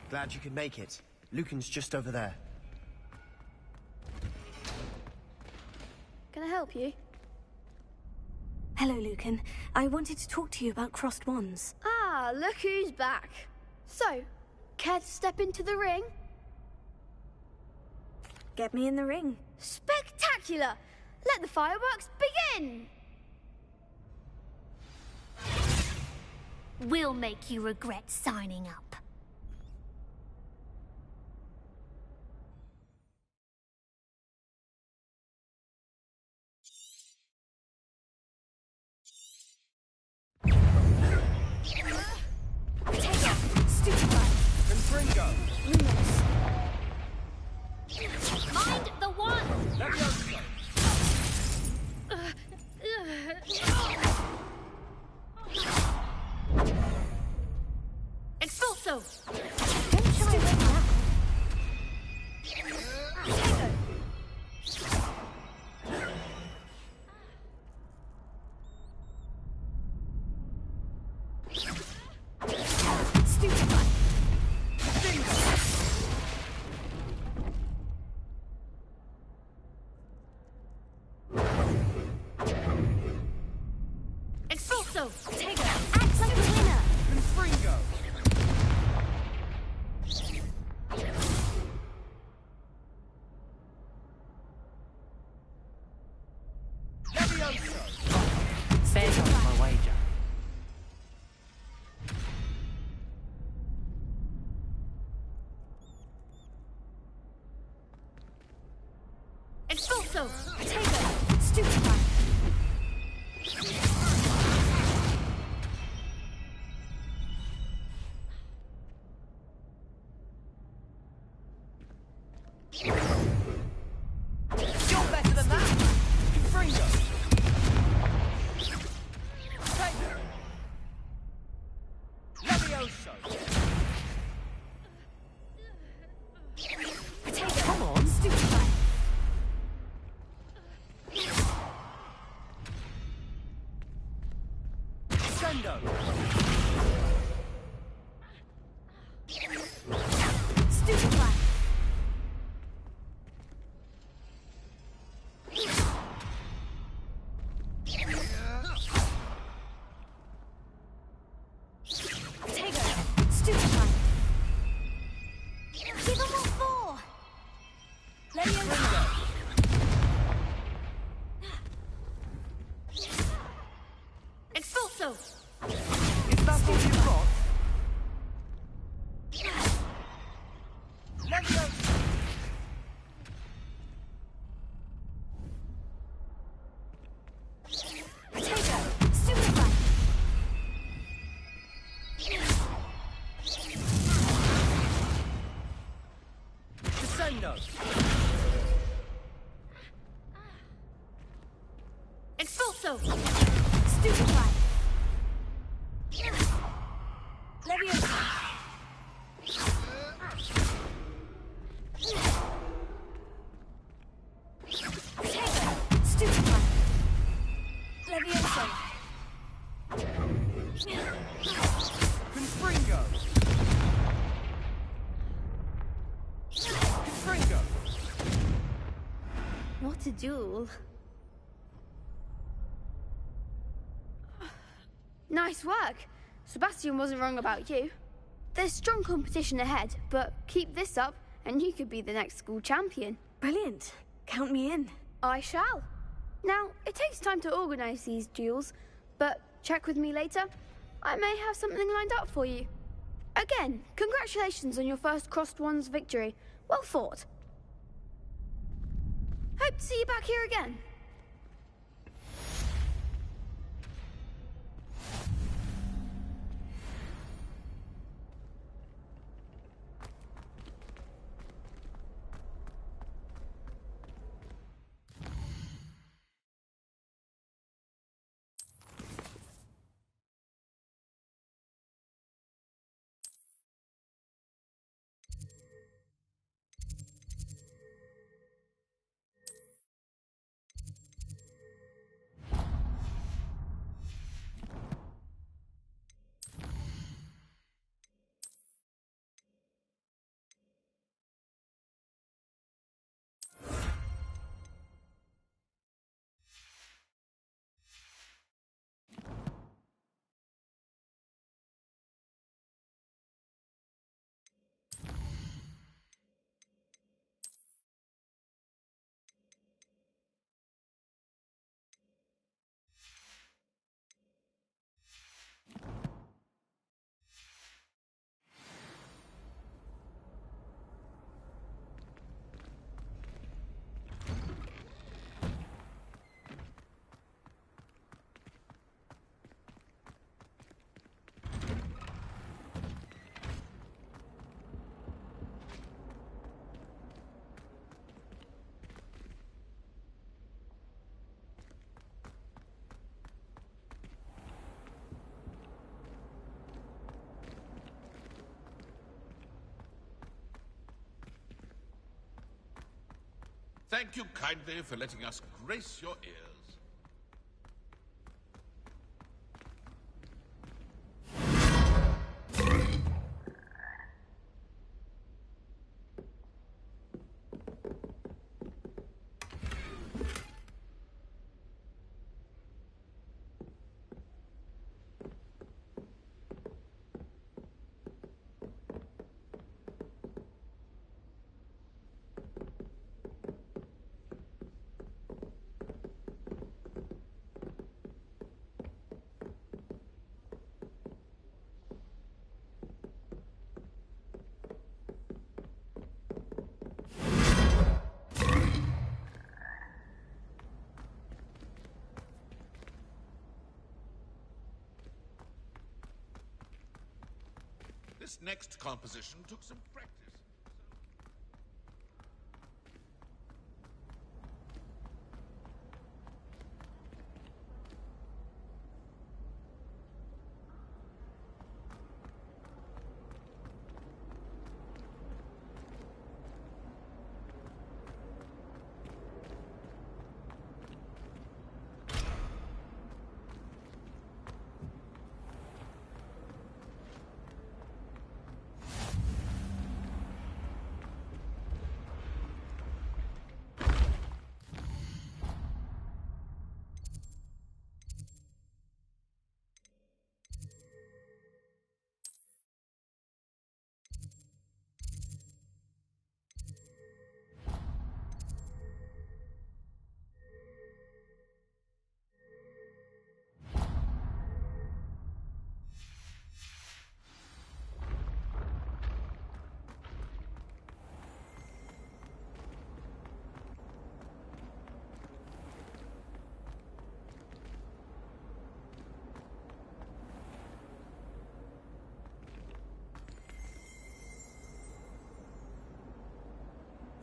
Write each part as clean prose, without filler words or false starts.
Glad you could make it. Lucan's just over there. Can I help you? Hello, Lucan. I wanted to talk to you about crossed wands. Ah, look who's back. So, care to step into the ring? Get me in the ring. Spectacular! Let the fireworks begin! We'll make you regret signing up. Mind the one! Expulso! Don't shy away now. Expulso! Take Act like a winner. Confringo! Levioso! There goes my wager. Expulso! Take Stupefy. You're better than that! Confringo! Levioso! Come on! Stupefy. Sendo! Stupefy. Stupefy. Give them all four. Levioso. Expulso! Is that all you've got? Levioso! Stupefy. Descendo! Expulso! Stupefy. Levioso. Stupefy. Levioso. Confringo! Confringo! What a duel. Nice work. Sebastian wasn't wrong about you. There's strong competition ahead, but keep this up and you could be the next school champion. Brilliant. Count me in. I shall. Now, it takes time to organise these duels, but check with me later. I may have something lined up for you. Again, congratulations on your first Crossed Wands victory. Well fought. Hope to see you back here again. Thank you kindly for letting us grace your ears. This next composition took some practice.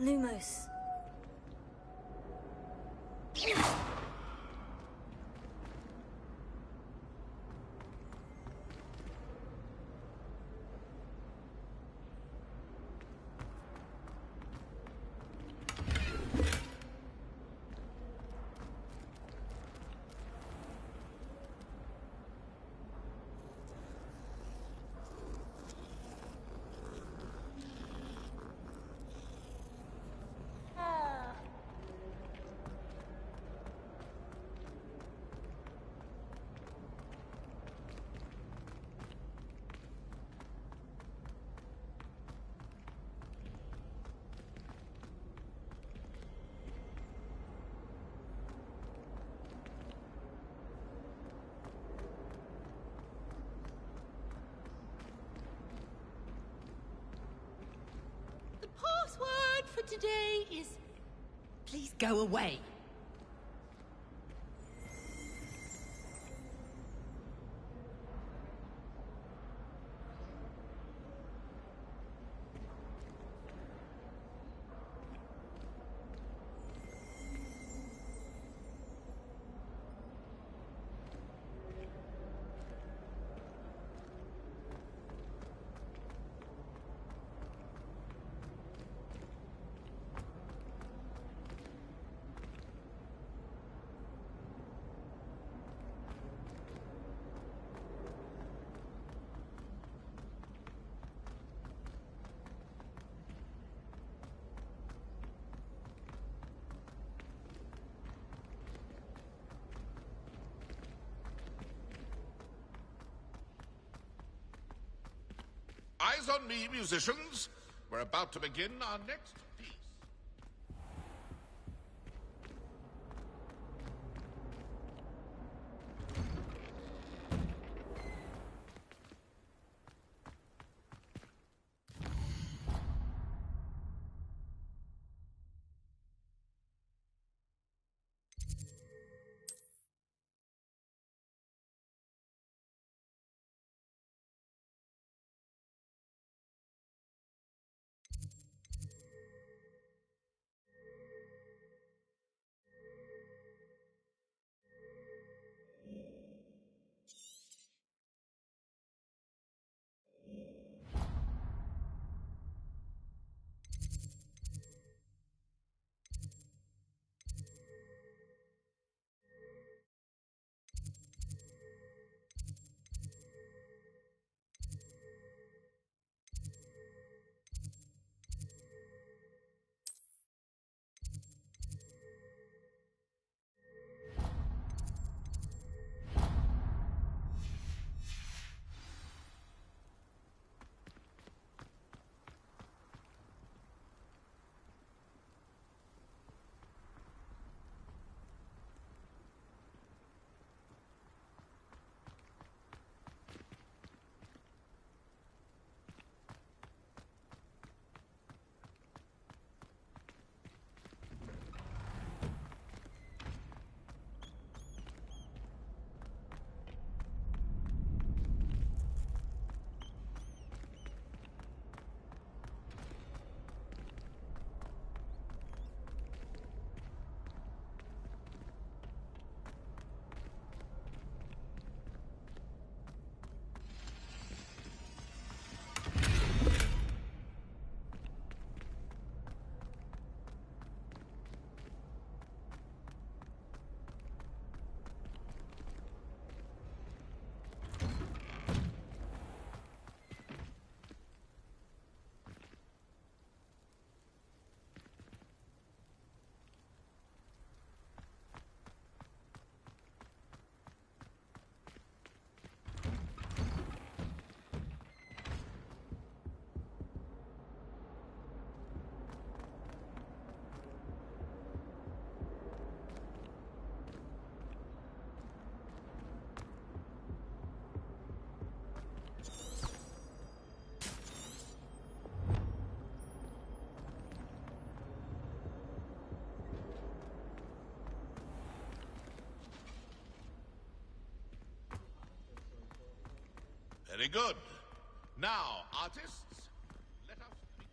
Lumos. The password for today is... Please go away. Eyes on me, musicians. We're about to begin our next piece. Very good. Now, artists, let us begin.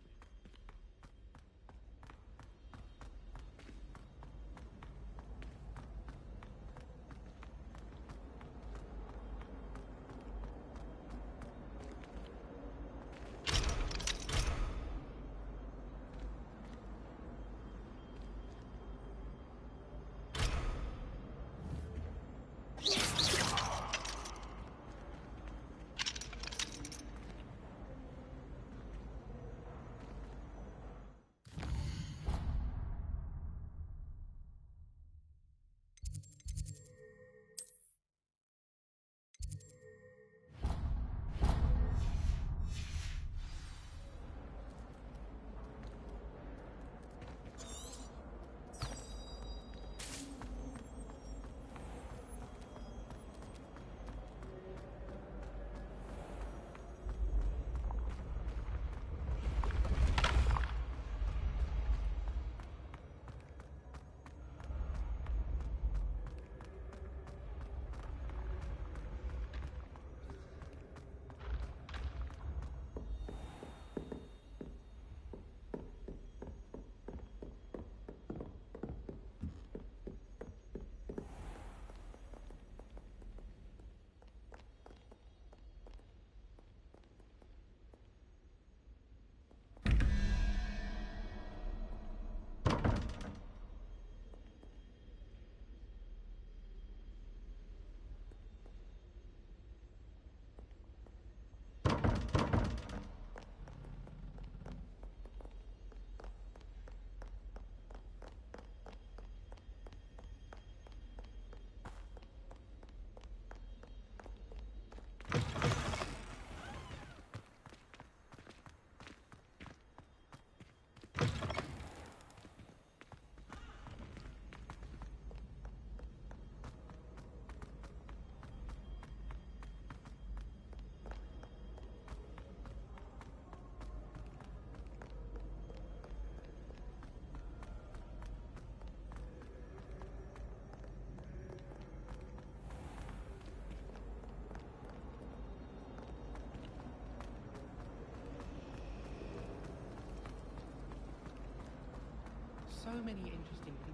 So many interesting people.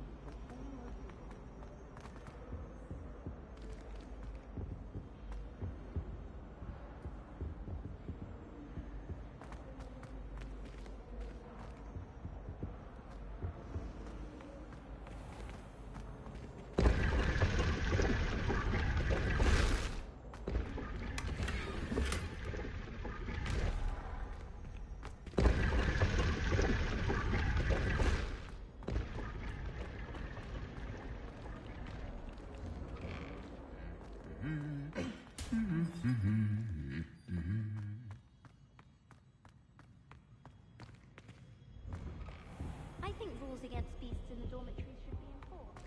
I think rules against beasts in the dormitories should be enforced.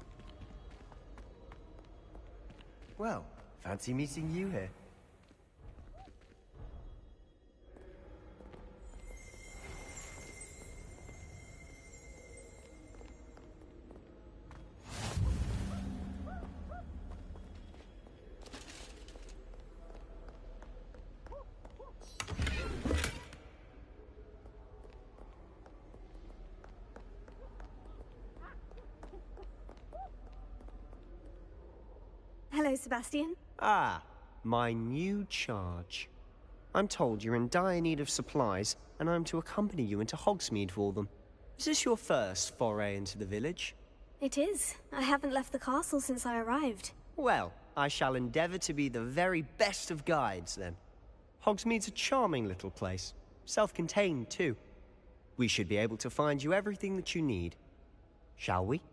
Well, fancy meeting you here. Hello, Sebastian. Ah, my new charge. I'm told you're in dire need of supplies, and I'm to accompany you into Hogsmeade for them. Is this your first foray into the village? It is. I haven't left the castle since I arrived. Well, I shall endeavour to be the very best of guides, then. Hogsmeade's a charming little place. Self-contained, too. We should be able to find you everything that you need. Shall we?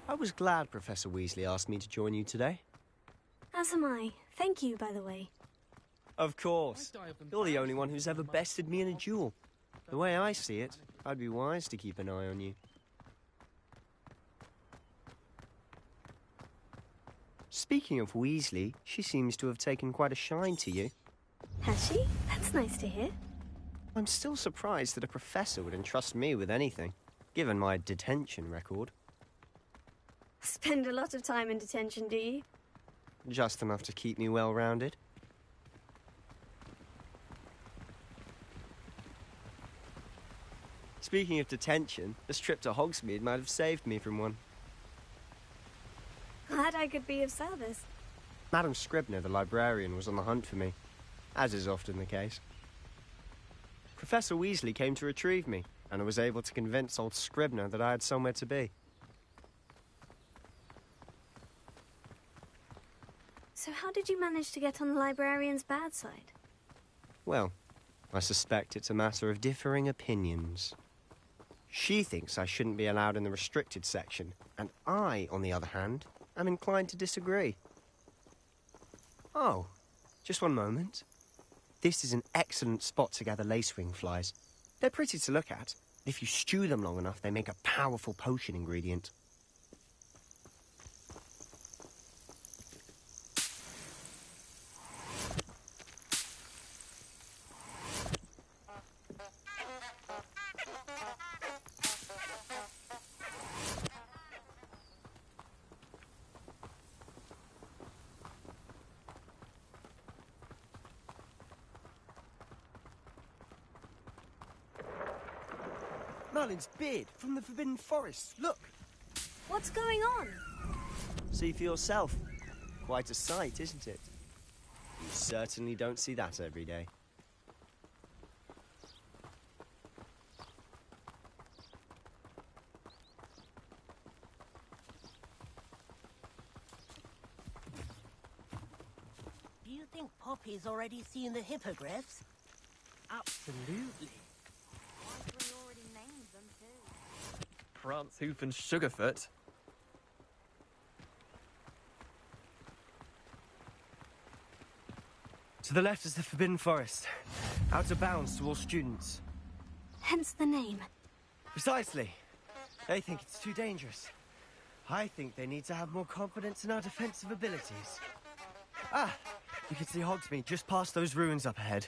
I was glad Professor Weasley asked me to join you today. As am I. Thank you, by the way. Of course. You're the only one who's ever bested me in a duel. The way I see it, I'd be wise to keep an eye on you. Speaking of Weasley, she seems to have taken quite a shine to you. Has she? That's nice to hear. I'm still surprised that a professor would entrust me with anything, given my detention record. Spend a lot of time in detention, do you? Just enough to keep me well-rounded. Speaking of detention, this trip to Hogsmeade might have saved me from one. Glad I could be of service. Madam Scribner, the librarian, was on the hunt for me, as is often the case. Professor Weasley came to retrieve me, and I was able to convince old Scribner that I had somewhere to be. So how did you manage to get on the librarian's bad side? Well, I suspect it's a matter of differing opinions. She thinks I shouldn't be allowed in the restricted section, and I, on the other hand, am inclined to disagree. Oh, just one moment. This is an excellent spot to gather lacewing flies. They're pretty to look at. If you stew them long enough, they make a powerful potion ingredient. Merlin's beard from the Forbidden Forest. Look! What's going on? See for yourself. Quite a sight, isn't it? You certainly don't see that every day. Do you think Poppy's already seen the hippogriffs? Absolutely. We already named them too. Prance, Hoof, and Sugarfoot. To the left is the Forbidden Forest. Out of bounds to all students. Hence the name. Precisely. They think it's too dangerous. I think they need to have more confidence in our defensive abilities. Ah! You can see Hogsmeade just past those ruins up ahead.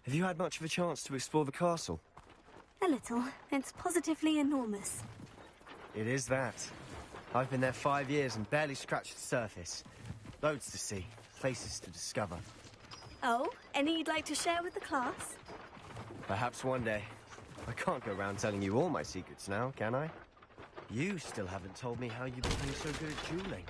Have you had much of a chance to explore the castle? A little. It's positively enormous. It is that. I've been there 5 years and barely scratched the surface. Loads to see, places to discover. Oh, any you'd like to share with the class? Perhaps one day. I can't go around telling you all my secrets now, can I? You still haven't told me how you became so good at dueling.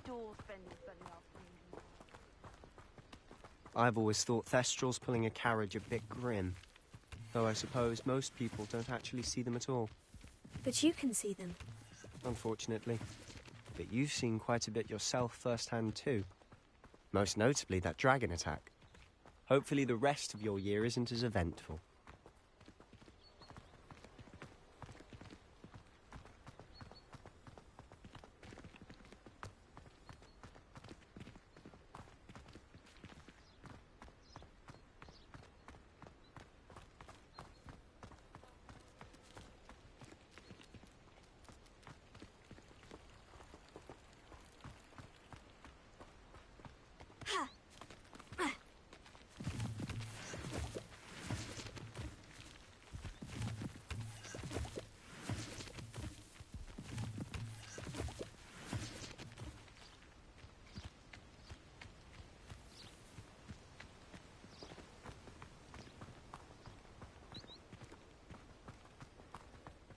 door spending Sunday afternoon. I've always thought Thestrals pulling a carriage a bit grim. Though I suppose most people don't actually see them at all. But you can see them. Unfortunately. But you've seen quite a bit yourself firsthand too. Most notably that dragon attack. Hopefully the rest of your year isn't as eventful.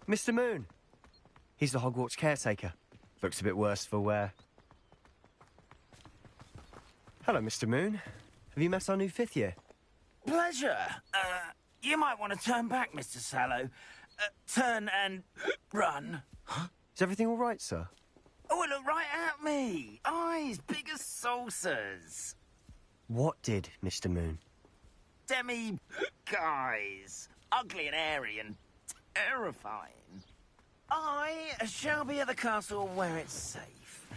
Mr. Moon! He's the Hogwarts caretaker. Looks a bit worse for wear. Hello, Mr. Moon. Have you met our new fifth year? Pleasure. You might want to turn back, Mr. Sallow. Turn and run. Huh? Is everything all right, sir? Oh, it looked right at me. Eyes big as saucers. What did, Mr. Moon? Guys. Ugly and airy and terrifying. I shall be at the castle where it's safe.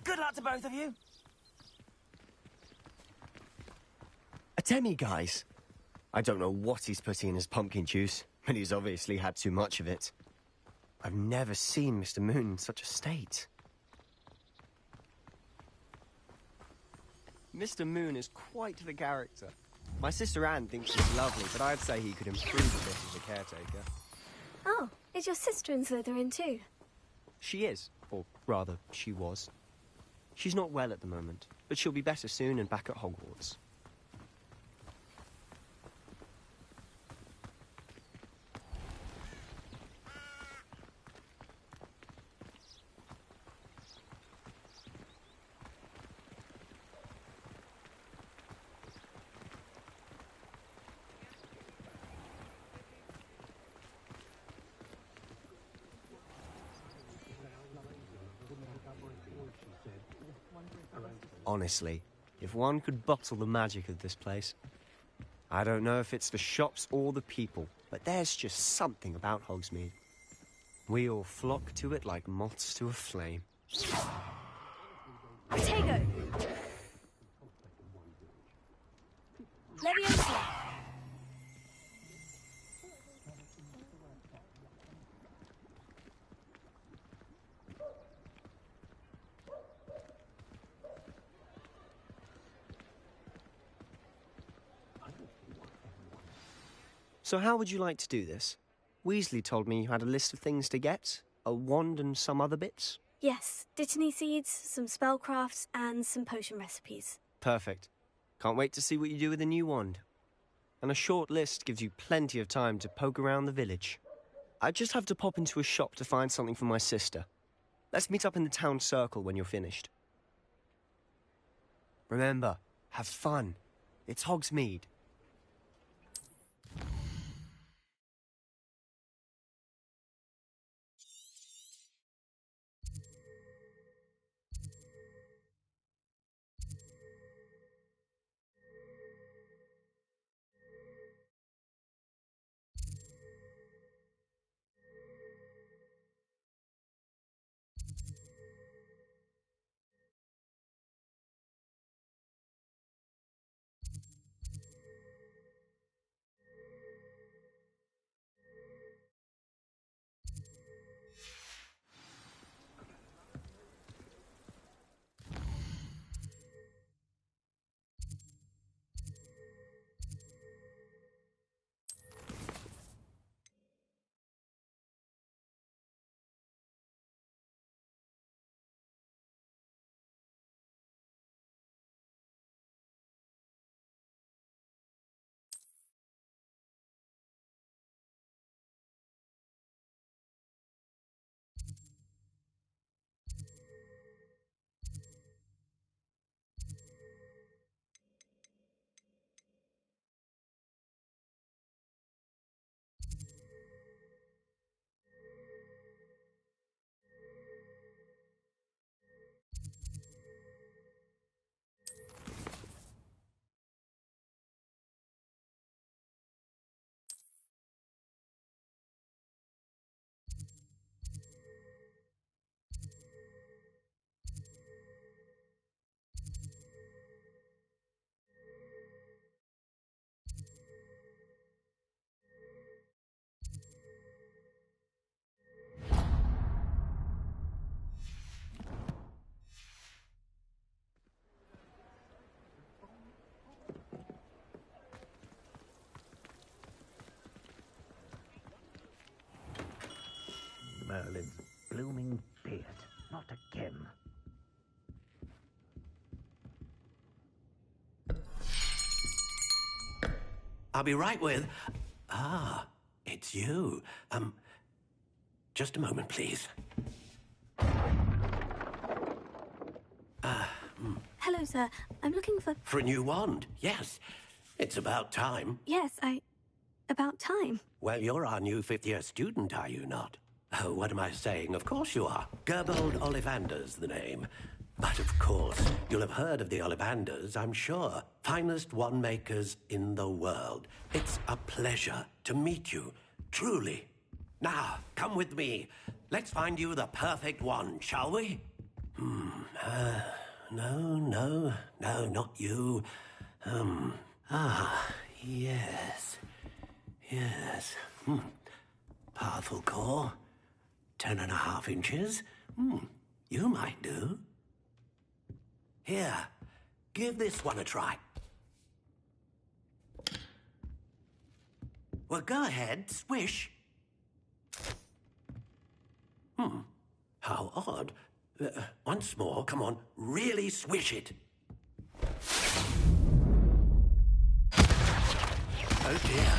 Good luck to both of you. A demi-guise? I don't know what he's putting in his pumpkin juice, but he's obviously had too much of it. I've never seen Mr. Moon in such a state. Mr. Moon is quite the character. My sister Anne thinks he's lovely, but I'd say he could improve a bit as a caretaker. Oh, is your sister in Slytherin too? She is, or rather, she was. She's not well at the moment, but she'll be better soon and back at Hogwarts. Honestly, if one could bottle the magic of this place. I don't know if it's the shops or the people, but there's just something about Hogsmeade. We all flock to it like moths to a flame. Potato! Leviosa! So how would you like to do this? Weasley told me you had a list of things to get, a wand and some other bits. Yes, Dittany seeds, some spellcrafts, and some potion recipes. Perfect. Can't wait to see what you do with the new wand. And a short list gives you plenty of time to poke around the village. I just have to pop into a shop to find something for my sister. Let's meet up in the town circle when you're finished. Remember, have fun. It's Hogsmeade. I'll be right with... Ah, it's you. Just a moment, please. Hello, sir. I'm looking for... For a new wand, yes. It's about time. Yes, about time. Well, you're our new fifth-year student, are you not? Oh, what am I saying? Of course you are. Gerbold Ollivander's the name. But of course, you'll have heard of the Ollivanders, I'm sure. Finest wand makers in the world. It's a pleasure to meet you, truly. Now, come with me. Let's find you the perfect wand, shall we? No, not you. Yes. Powerful core. 10.5 inches. You might do. Here, give this one a try. Well, go ahead, swish. How odd. Once more, come on, really swish it. Oh dear.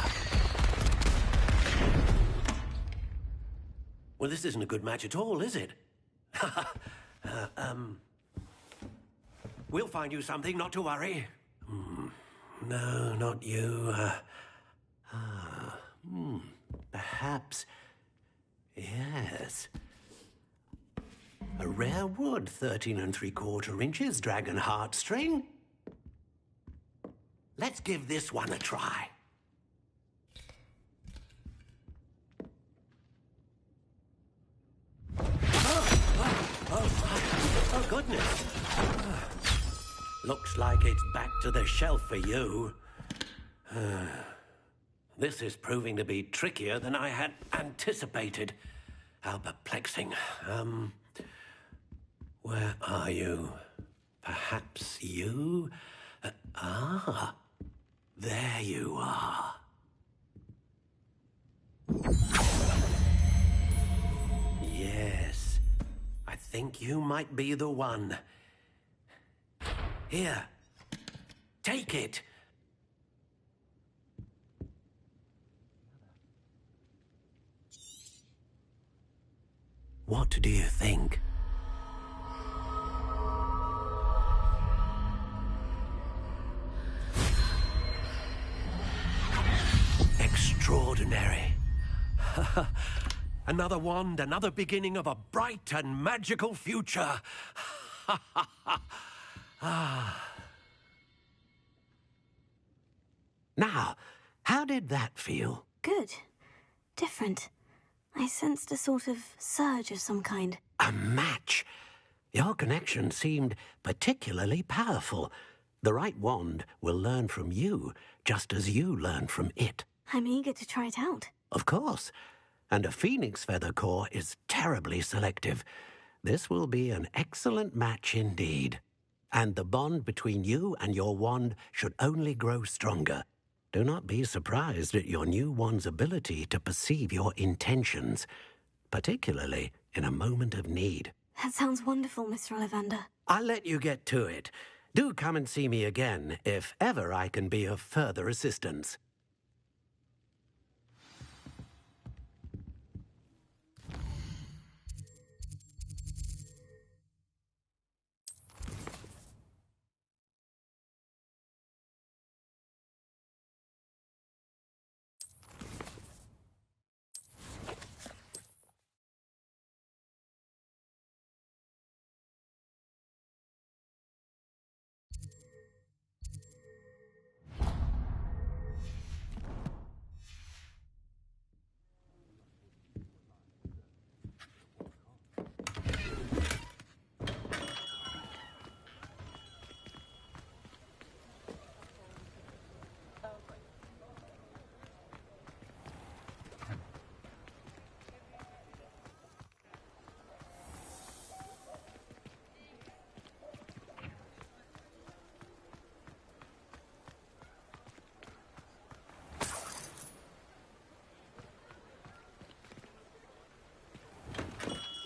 Well, this isn't a good match at all, is it? We'll find you something, not to worry. No, not you. Perhaps... Yes. A rare wood, 13 3/4 inches, dragon heartstring. Let's give this one a try. Oh, goodness. Looks like it's back to the shelf for you. This is proving to be trickier than I had anticipated. How perplexing. Where are you? Perhaps you? There you are. Yes, I think you might be the one. Here, take it. What do you think? Extraordinary. Another wand, another beginning of a bright and magical future. Now, how did that feel? Good. Different. I sensed a sort of surge of some kind. A match. Your connection seemed particularly powerful. The right wand will learn from you, just as you learn from it. I'm eager to try it out. Of course. And a phoenix feather core is terribly selective. This will be an excellent match indeed. And the bond between you and your wand should only grow stronger. Do not be surprised at your new wand's ability to perceive your intentions, particularly in a moment of need. That sounds wonderful, Mr. Ollivander. I'll let you get to it. Do come and see me again if ever I can be of further assistance.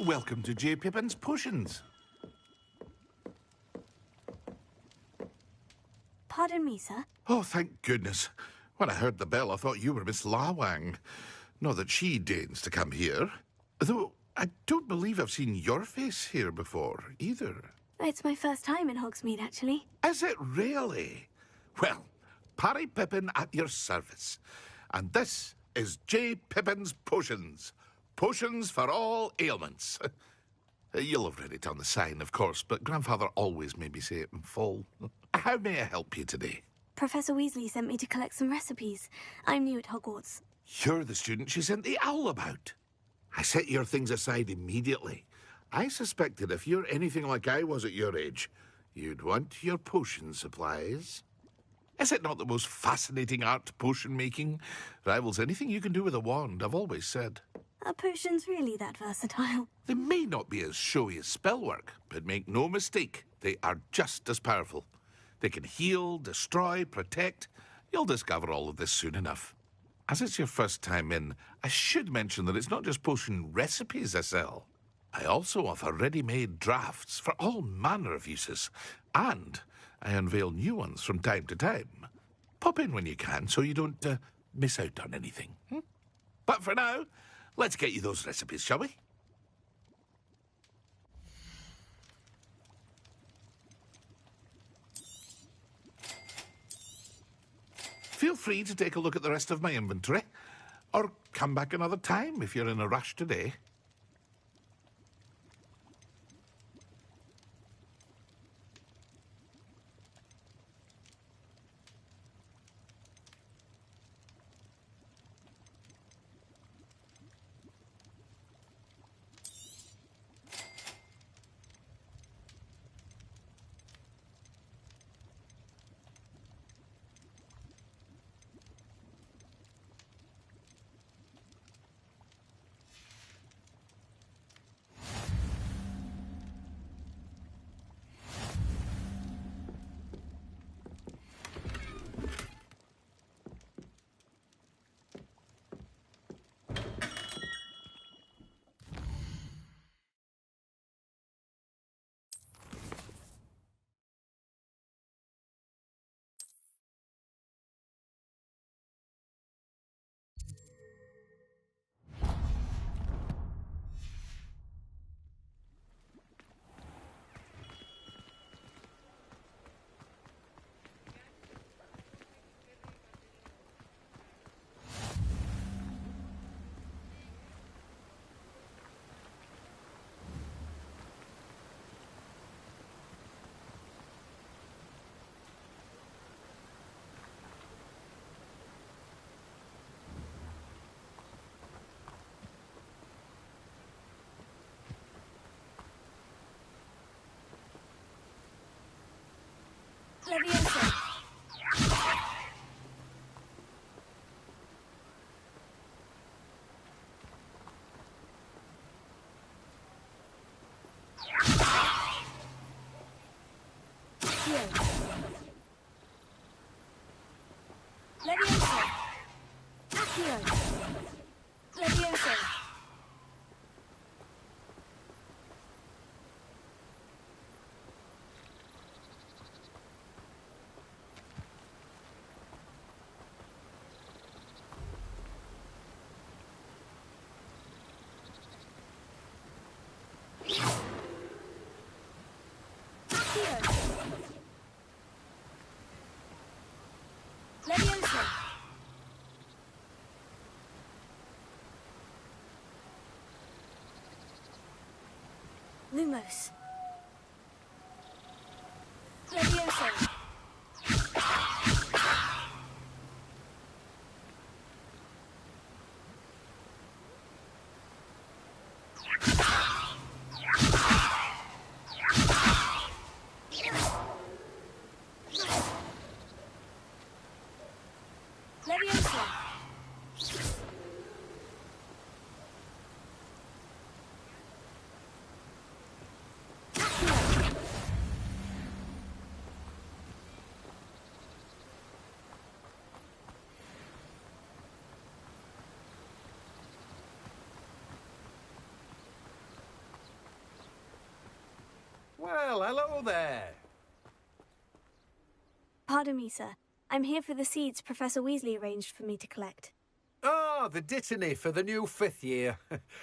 Welcome to J. Pippin's Potions. Pardon me, sir. Oh, thank goodness. When I heard the bell, I thought you were Miss Lawang. Not that she deigns to come here. Though I don't believe I've seen your face here before, either. It's my first time in Hogsmeade, actually. Is it really? Well, Parry Pippin at your service. And this is J. Pippin's Potions. Potions for all ailments. You'll have read it on the sign, of course, but Grandfather always made me say it in full. How may I help you today? Professor Weasley sent me to collect some recipes. I'm new at Hogwarts. You're the student she sent the owl about. I set your things aside immediately. I suspected if you're anything like I was at your age, you'd want your potion supplies. Is it not the most fascinating art, potion making? Rivals anything you can do with a wand, I've always said. Are potions really that versatile? They may not be as showy as spellwork, but make no mistake, they are just as powerful. They can heal, destroy, protect. You'll discover all of this soon enough. As it's your first time in, I should mention that it's not just potion recipes I sell. I also offer ready-made drafts for all manner of uses, and I unveil new ones from time to time. Pop in when you can so you don't miss out on anything. But for now, let's get you those recipes, shall we? Feel free to take a look at the rest of my inventory, or come back another time if you're in a rush today. Leviosa. Leviosa. Accio. Leviosa. Leviosa. Lumos. Leviosa. Leviosa. Well, hello there. Pardon me, sir. I'm here for the seeds Professor Weasley arranged for me to collect. Ah, the dittany for the new 5th year.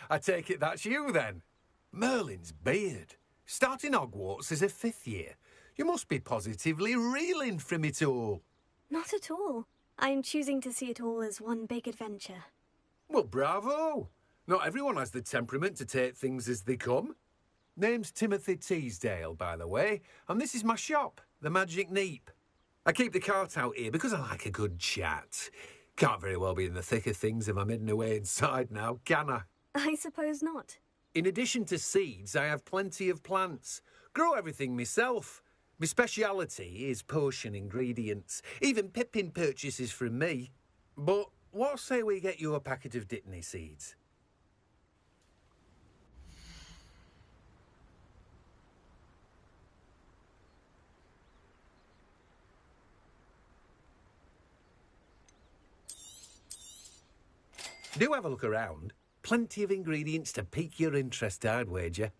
I take it that's you, then. Merlin's beard. Starting Hogwarts as a 5th year. You must be positively reeling from it all. Not at all. I'm choosing to see it all as one big adventure. Well, bravo. Not everyone has the temperament to take things as they come. Name's Timothy Teasdale, by the way, and this is my shop, the Magic Neep. I keep the cart out here because I like a good chat. Can't very well be in the thick of things if I'm hidden away inside now, can I? I suppose not. In addition to seeds, I have plenty of plants. Grow everything myself. My speciality is potion ingredients. Even Pippin purchases from me. But what say we get you a packet of Dittany seeds? Do have a look around. Plenty of ingredients to pique your interest, I'd wager.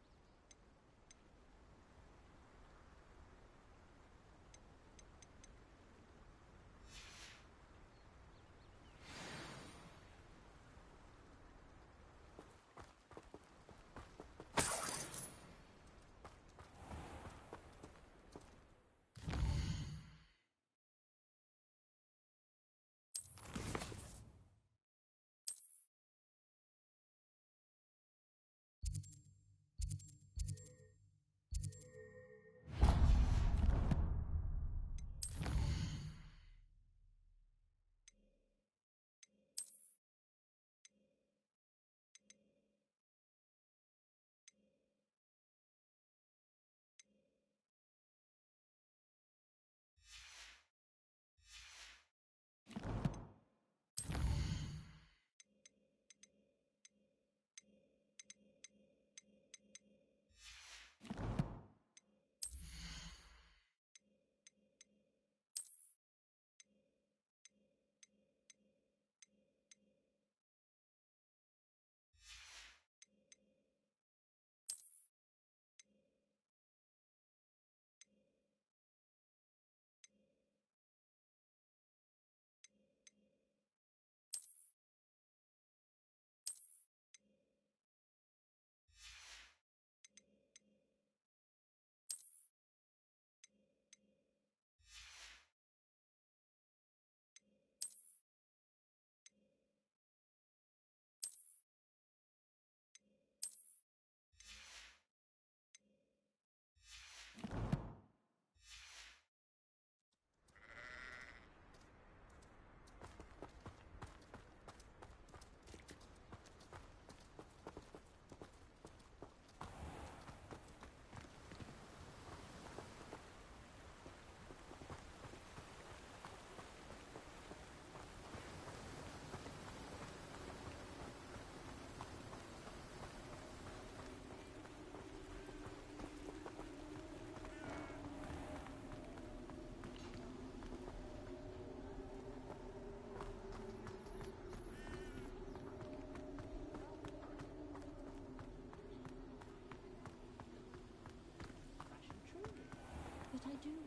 Potato!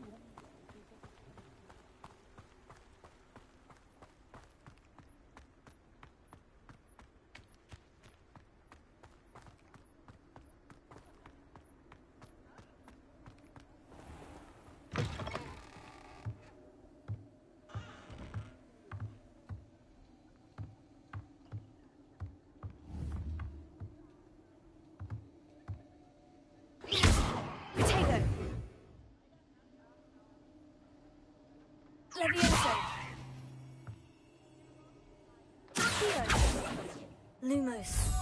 Levioso! Accio! Lumos.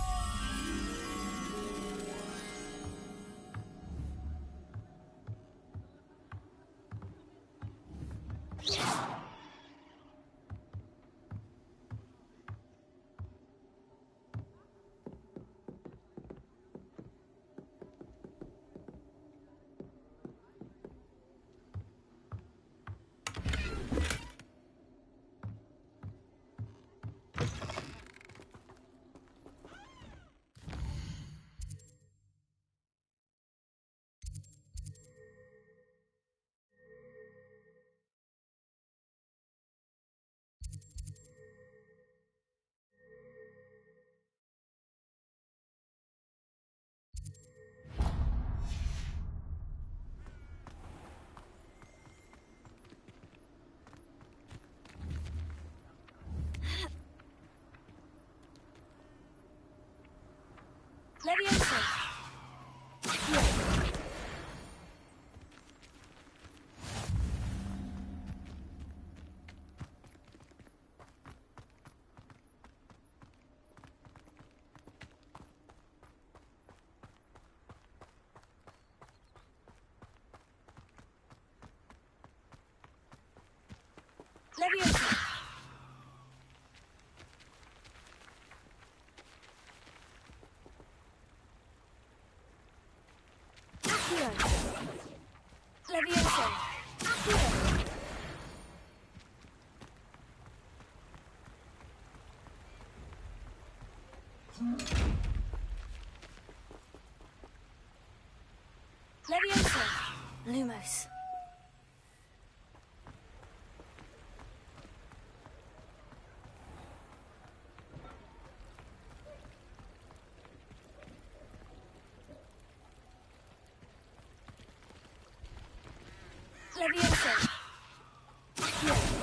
Leviosa. Accio. Leviosa. Accio. Leviosa. Lumos. Leviosa. Accio.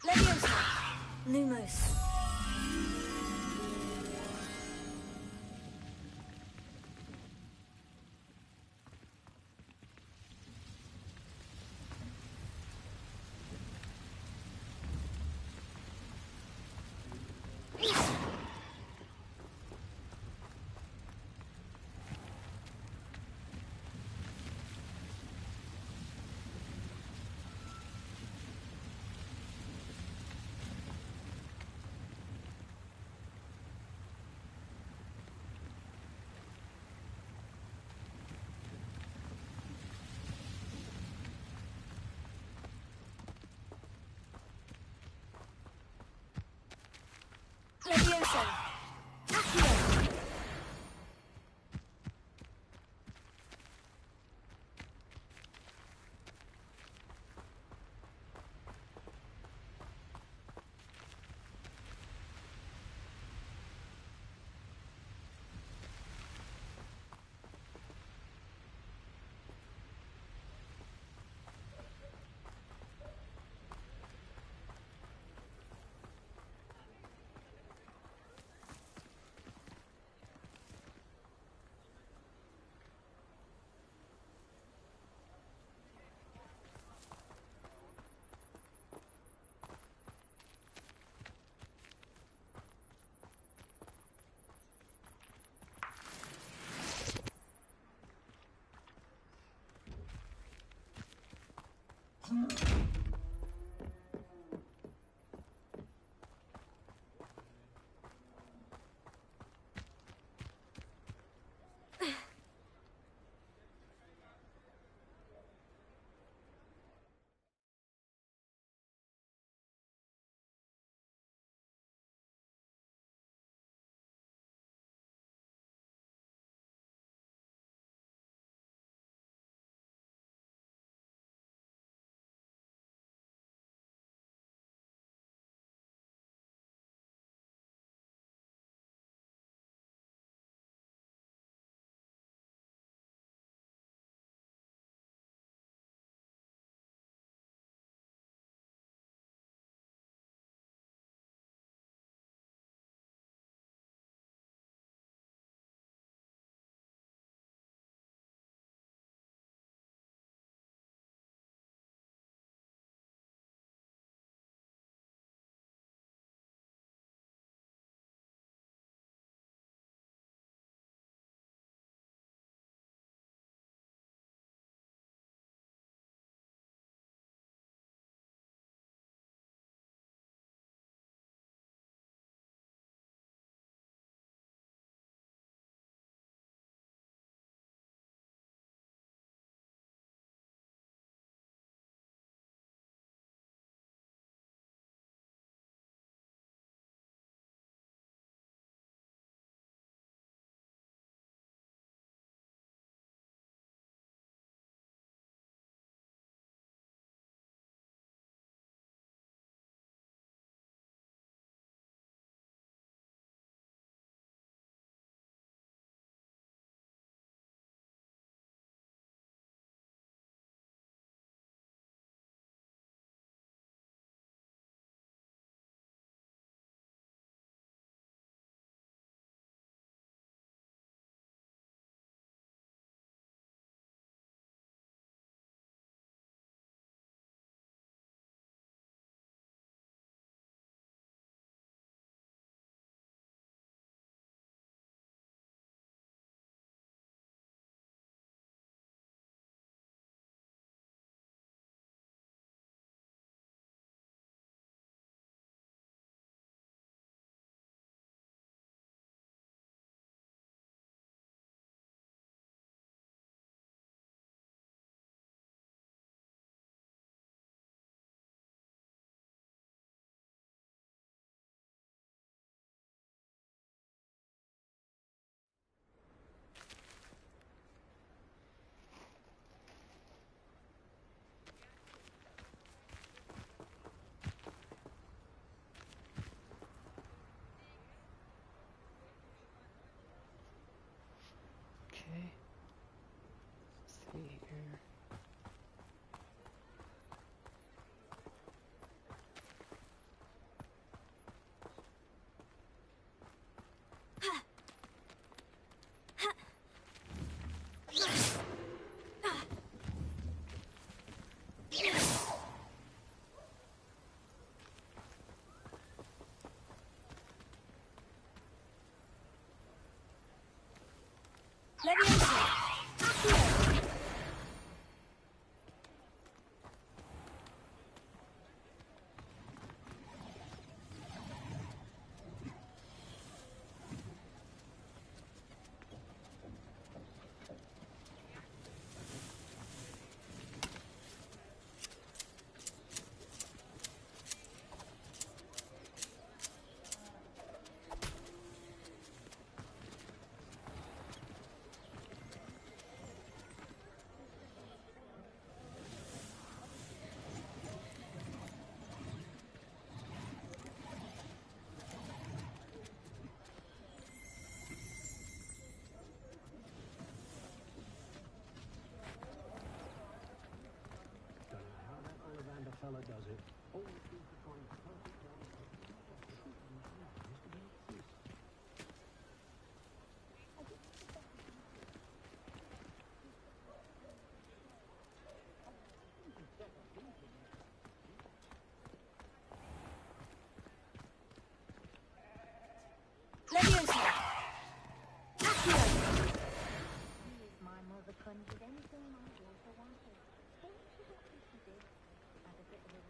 Leviosa. Lumos. Leviosa. Accio.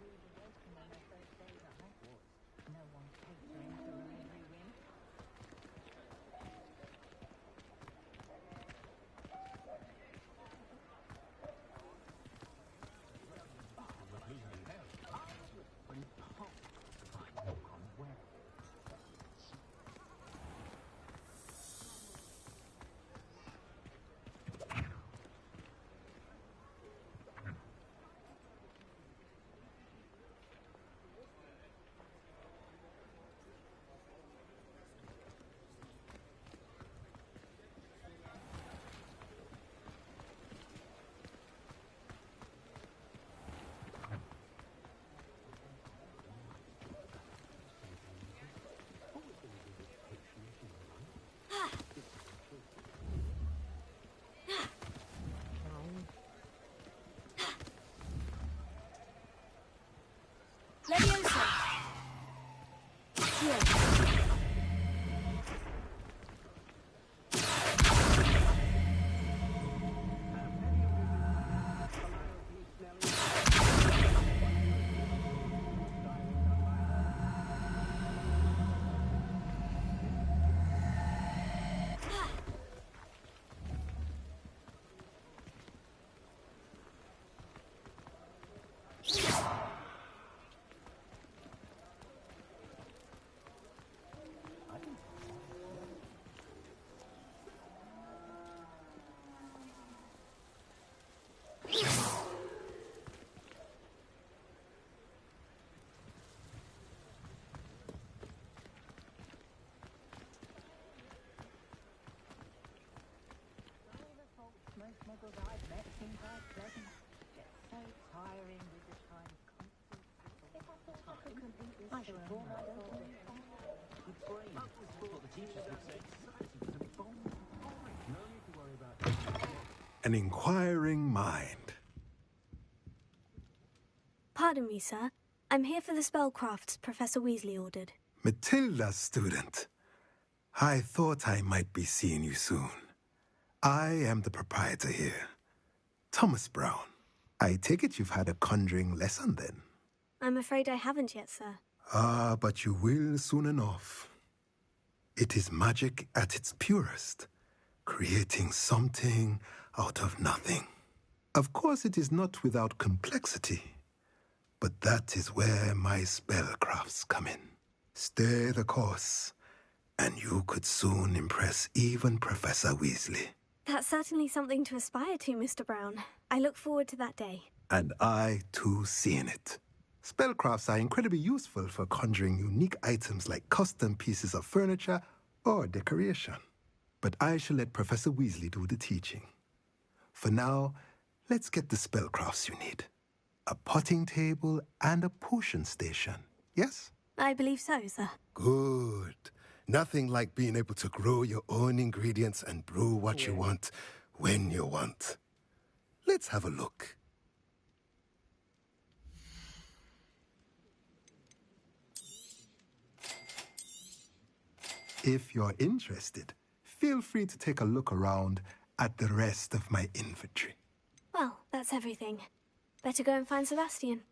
rude awakening on their first days at Hogwarts. No one catering to her every whim. Leviosa! Here. Most muggles I've met seem quite pleasant. It's so tiring with the kind of constant... If I thought I could complete this, I should pour myself in. It's free. That's what the teachers would say. No need to worry about An inquiring mind. Pardon me, sir. I'm here for the spellcrafts Professor Weasley ordered. Matilda, student. I thought I might be seeing you soon. I am the proprietor here, Thomas Brown. I take it you've had a conjuring lesson then? I'm afraid I haven't yet, sir. Ah, but you will soon enough. It is magic at its purest, creating something out of nothing. Of course, it is not without complexity, but that is where my spellcrafts come in. Stay the course, and you could soon impress even Professor Weasley. That's certainly something to aspire to, Mr. Brown. I look forward to that day. And I, too, seeing it. Spellcrafts are incredibly useful for conjuring unique items like custom pieces of furniture or decoration. But I shall let Professor Weasley do the teaching. For now, let's get the spellcrafts you need. A potting table and a potion station, yes? I believe so, sir. Good. Nothing like being able to grow your own ingredients and brew what you want when you want. Let's have a look. If you're interested, feel free to take a look around at the rest of my inventory. Well, that's everything. Better go and find Sebastian.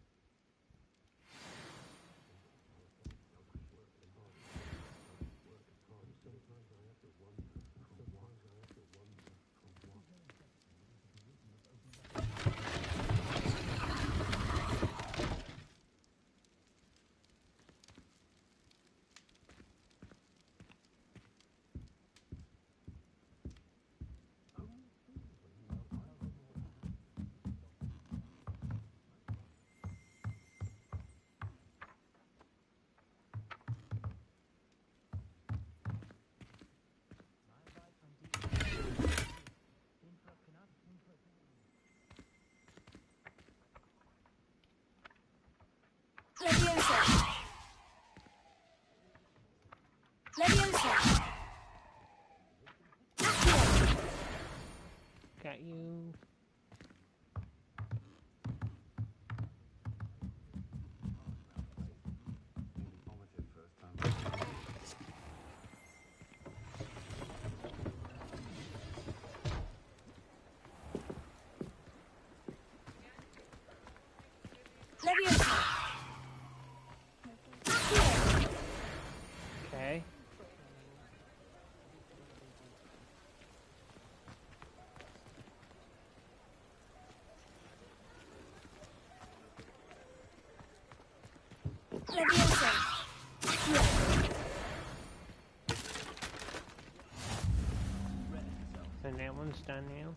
understand now.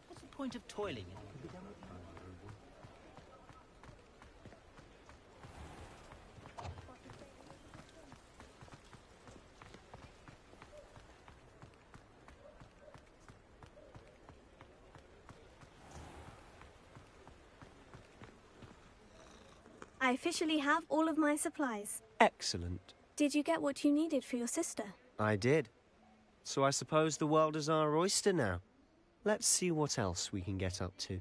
What's the point of toiling? I officially have all of my supplies. Excellent. Did you get what you needed for your sister? I did. So I suppose the world is our oyster now. Let's see what else we can get up to.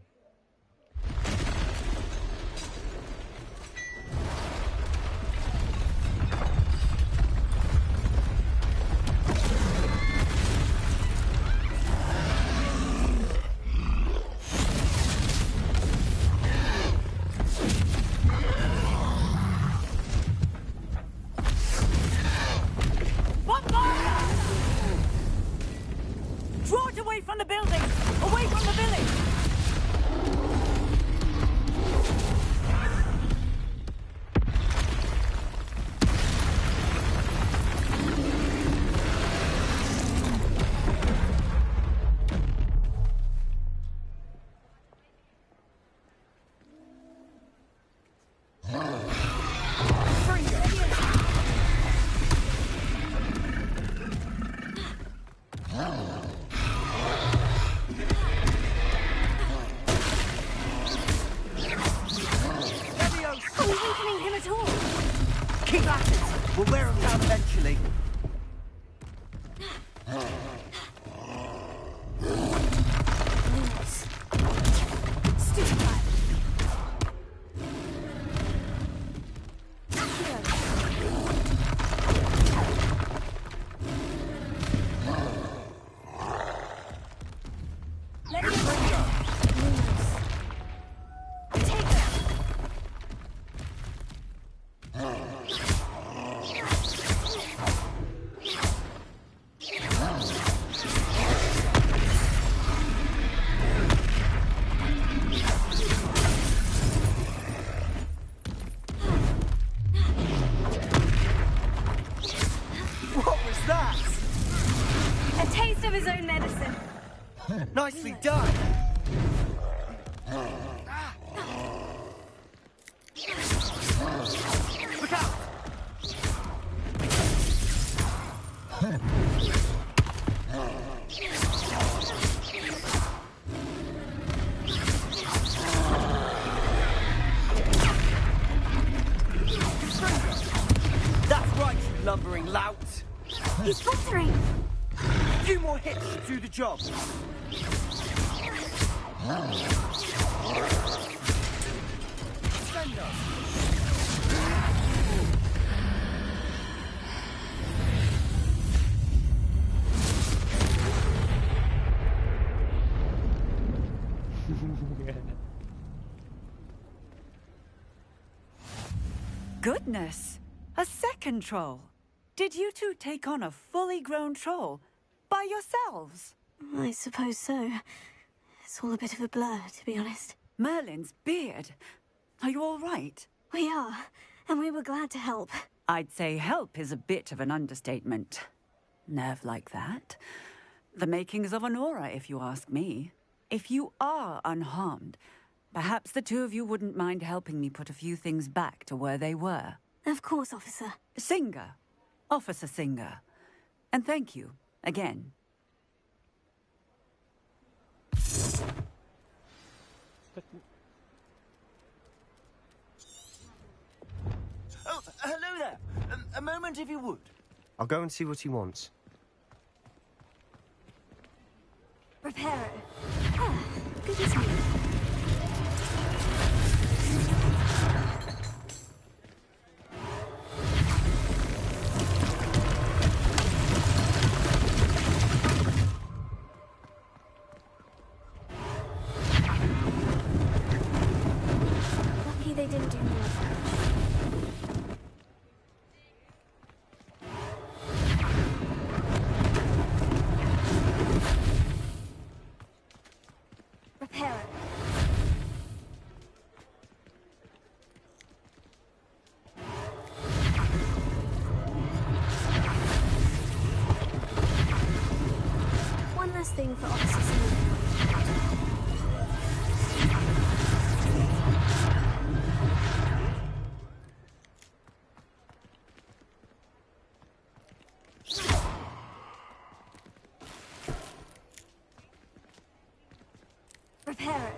Draw it away from the building! Away from the village! Are we weakening him at all? Keep at it! We'll wear him down eventually. Lumos. Stupefy. Let me bring you! Lumos. Take it! What was that? A taste of his own medicine. Nicely done. Look out! That's right, you lumbering lout. He's faltering. A few more hits to do the job. Send us. Goodness! A second troll! Did you two take on a fully grown troll? By yourselves? I suppose so. It's all a bit of a blur, to be honest. Merlin's beard. Are you all right? We are, and we were glad to help. I'd say help is a bit of an understatement. Nerve like that. The makings of an aura, if you ask me. If you are unharmed, perhaps the two of you wouldn't mind helping me put a few things back to where they were. Of course, officer. Singer. Officer Singer. And thank you, again. Oh, hello there. A moment, if you would. I'll go and see what he wants. Reparo. Ah, good as new. Lucky they didn't do more damage. best thing for Autism. Reparo.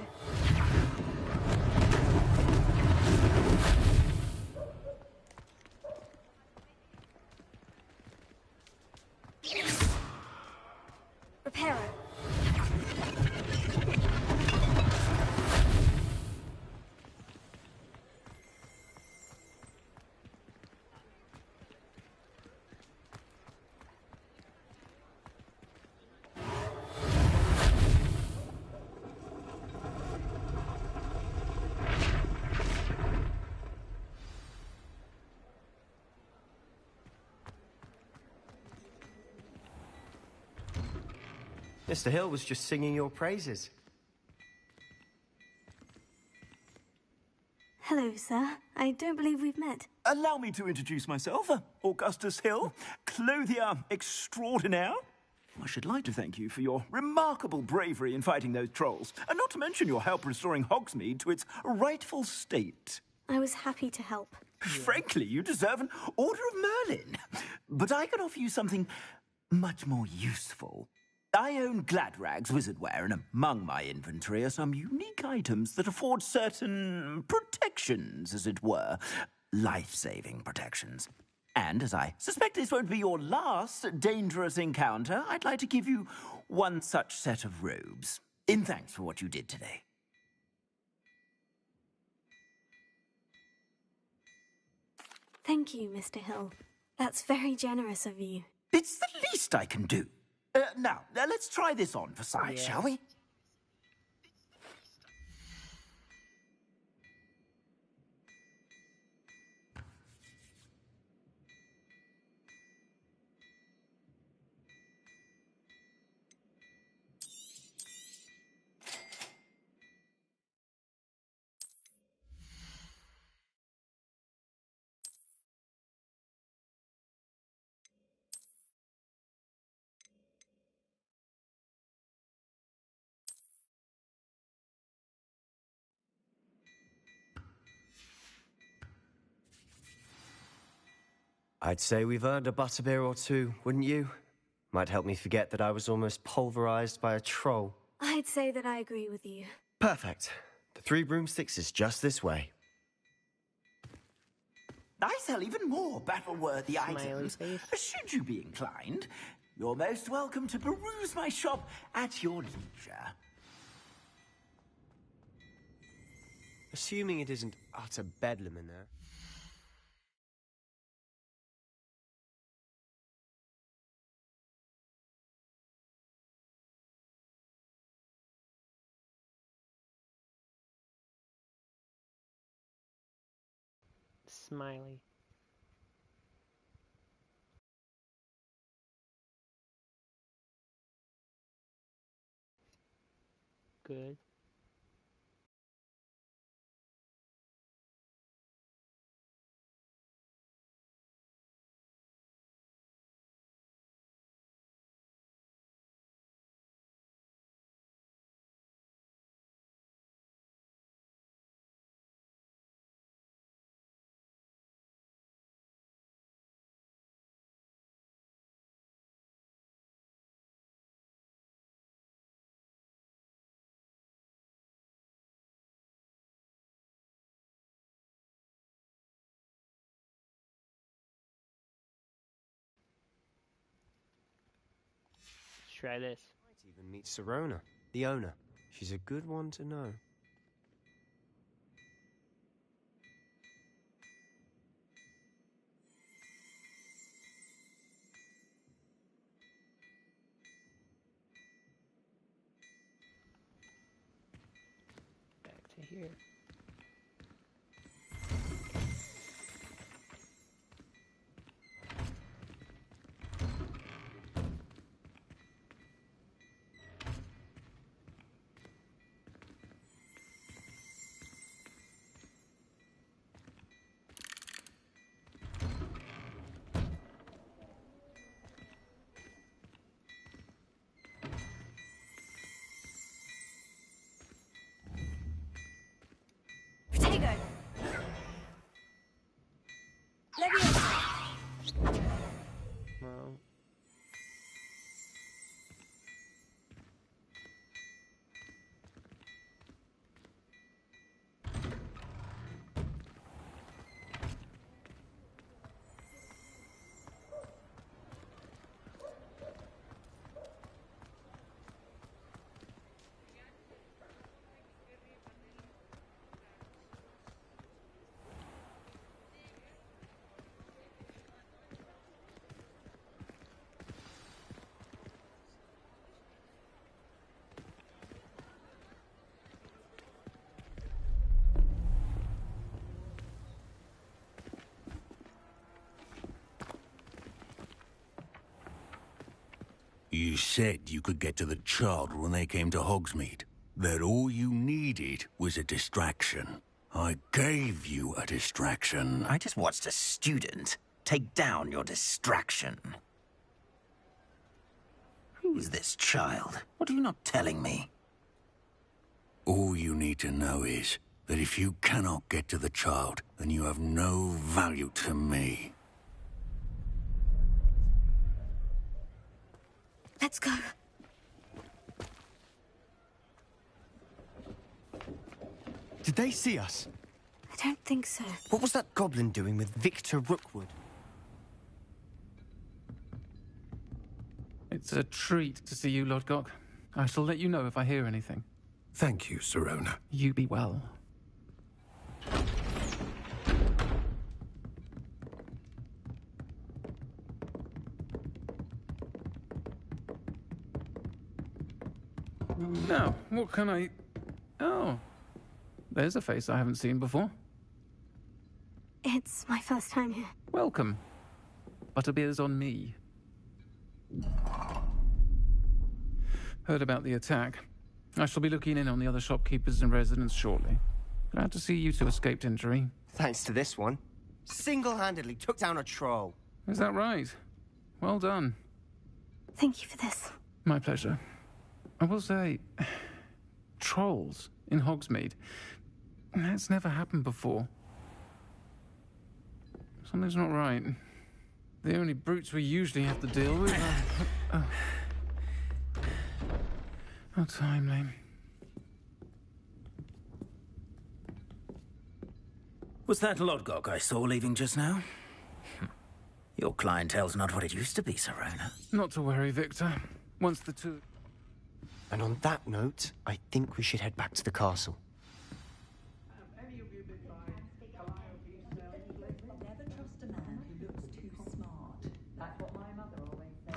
Reparo. Mr. Hill was just singing your praises. Hello, sir. I don't believe we've met. Allow me to introduce myself, Augustus Hill, clothier extraordinaire. I should like to thank you for your remarkable bravery in fighting those trolls, and not to mention your help restoring Hogsmeade to its rightful state. I was happy to help. Frankly, you deserve an Order of Merlin. But I can offer you something much more useful. I own Gladrag's wizardware, and among my inventory are some unique items that afford certain protections, as it were. Life-saving protections. And as I suspect this won't be your last dangerous encounter, I'd like to give you one such set of robes, in thanks for what you did today. Thank you, Mr. Hill. That's very generous of you. It's the least I can do. Now, let's try this on for size, shall we? I'd say we've earned a butterbeer or two, wouldn't you? Might help me forget that I was almost pulverized by a troll. I'd say that I agree with you. Perfect. The 3 broomsticks is just this way. I sell even more battle-worthy items. Should you be inclined, you're most welcome to peruse my shop at your leisure. Assuming it isn't utter bedlam in there. Smiley. Good. Try this. Might even meet Serona, the owner. She's a good one to know. Back to here. You said you could get to the child when they came to Hogsmeade. That all you needed was a distraction. I gave you a distraction. I just watched a student take down your distraction. Who's this child? What are you not telling me? All you need to know is that if you cannot get to the child, then you have no value to me. Let's go. Did they see us? I don't think so. What was that goblin doing with Victor Rookwood? It's a treat to see you, Lodgok. I shall let you know if I hear anything. Thank you, Sirona. You be well. Now, what can I... Oh, there's a face I haven't seen before. It's my first time here. Welcome. Butterbeer's on me. Heard about the attack. I shall be looking in on the other shopkeepers and residents shortly. Glad to see you two escaped injury. Thanks to this one. Single-handedly took down a troll. Is that right? Well done. Thank you for this. My pleasure. I will say, trolls in Hogsmeade. That's never happened before. Something's not right. The only brutes we usually have to deal with are... How timely. Was that Lodgok I saw leaving just now? Your clientele's not what it used to be, Sirona. Not to worry, Victor. Once the two... And on that note, I think we should head back to the castle. Never trust a man who looks too smart. That's what my mother always said.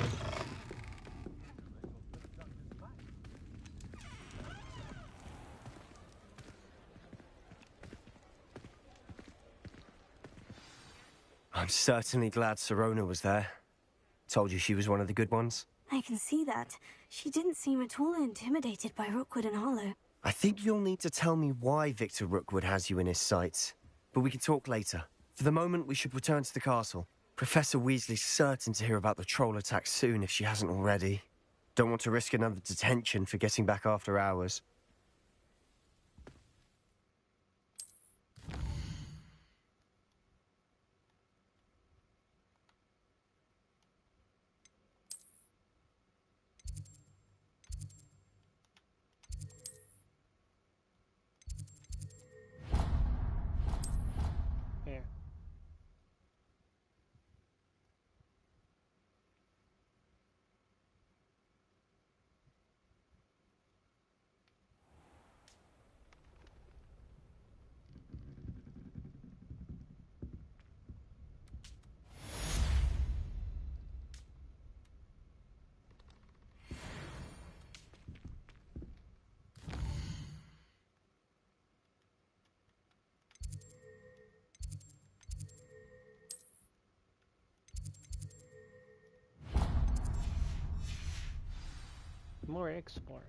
I'm certainly glad Sirona was there. Told you she was one of the good ones. I can see that. She didn't seem at all intimidated by Rookwood and Harlow. I think you'll need to tell me why Victor Rookwood has you in his sights. But we can talk later. For the moment, we should return to the castle. Professor Weasley's certain to hear about the troll attack soon if she hasn't already. Don't want to risk another detention for getting back after hours. Here. More exploring.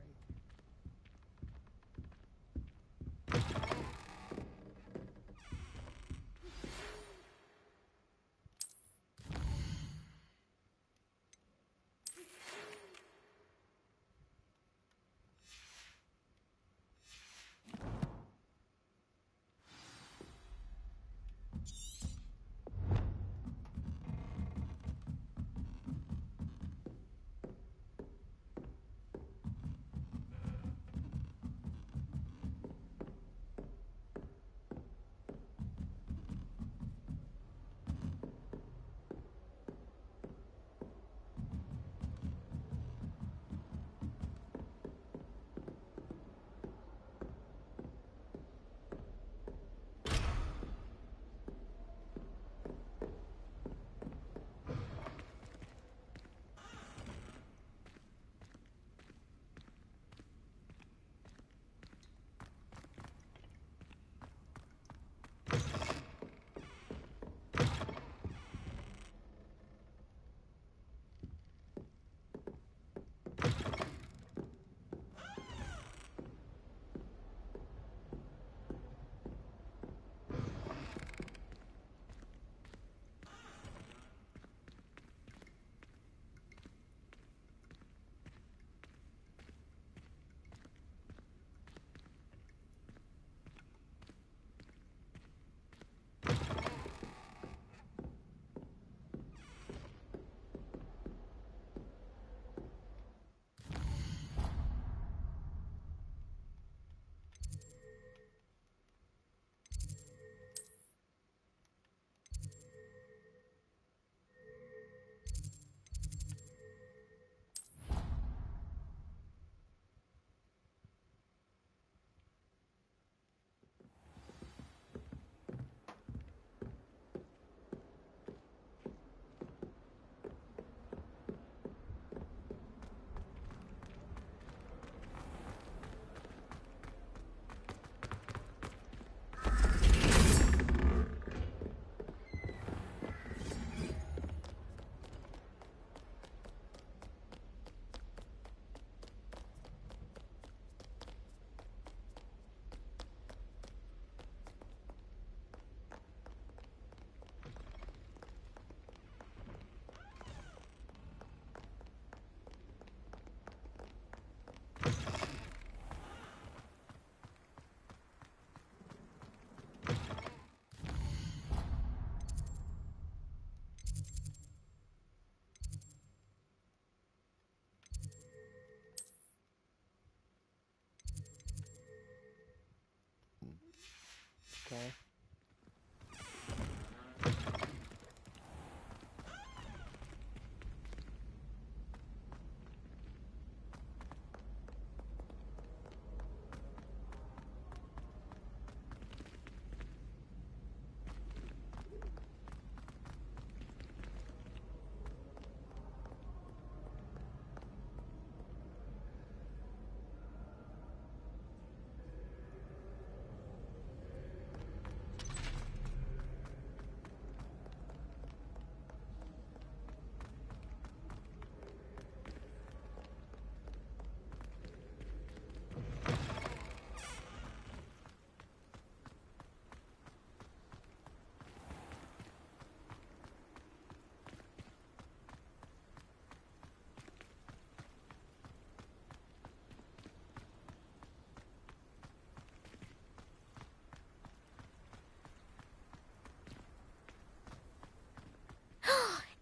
Okay.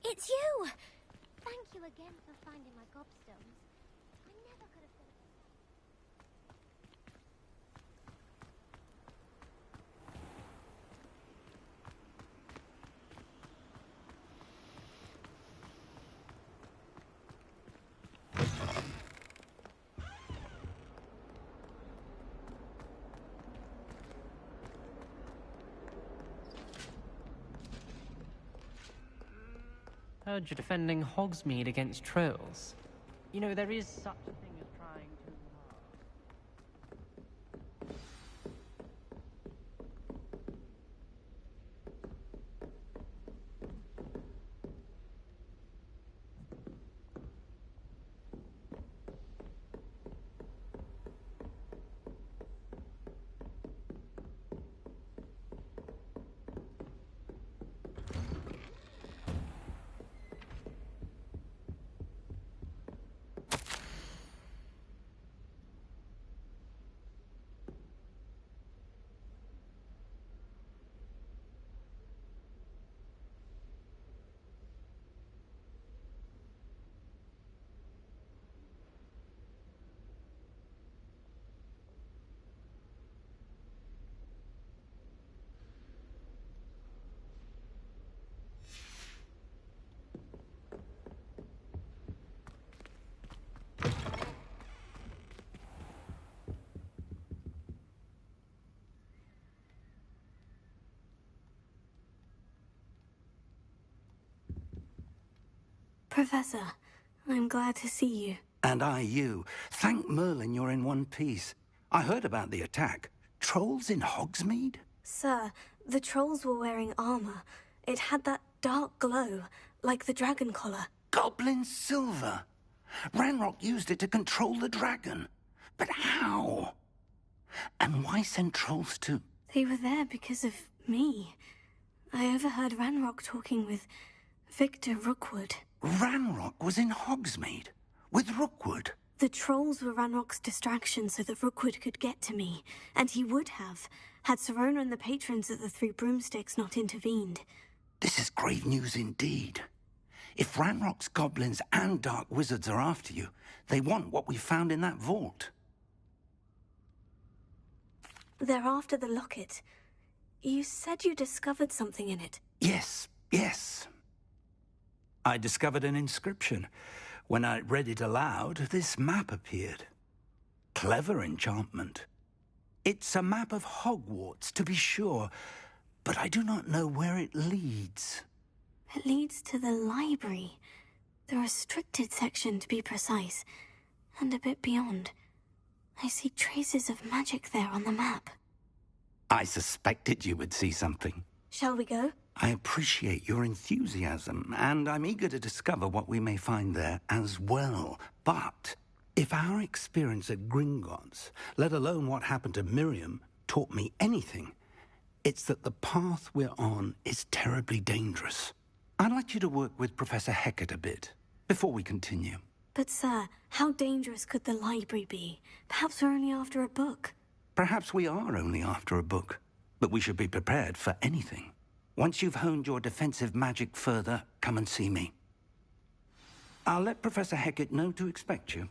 It's you! Thank you again for finding my gobstones. I never could have done it. Heard you're defending Hogsmeade against trolls. You know, there is such a thing as trying too Professor, I'm glad to see you. And I you. Thank Merlin you're in one piece. I heard about the attack. Trolls in Hogsmeade? Sir, the trolls were wearing armor. It had that dark glow, like the dragon collar. Goblin silver. Ranrock used it to control the dragon. But how? And why send trolls to... They were there because of me. I overheard Ranrock talking with Victor Rookwood. Ranrock was in Hogsmeade? With Rookwood? The trolls were Ranrock's distraction so that Rookwood could get to me. And he would have, had Serona and the patrons at the Three Broomsticks not intervened. This is grave news indeed. If Ranrock's goblins and dark wizards are after you, they want what we found in that vault. They're after the locket. You said you discovered something in it. Yes. I discovered an inscription. When I read it aloud, this map appeared. Clever enchantment. It's a map of Hogwarts, to be sure, but I do not know where it leads. It leads to the library. The restricted section, to be precise. And a bit beyond. I see traces of magic there on the map. I suspected you would see something. Shall we go? I appreciate your enthusiasm, and I'm eager to discover what we may find there as well. But if our experience at Gringotts, let alone what happened to Miriam, taught me anything, it's that the path we're on is terribly dangerous. I'd like you to work with Professor Hecat a bit, before we continue. But sir, how dangerous could the library be? Perhaps we're only after a book. Perhaps we are only after a book, but we should be prepared for anything. Once you've honed your defensive magic further, come and see me. I'll let Professor Hecat know to expect you.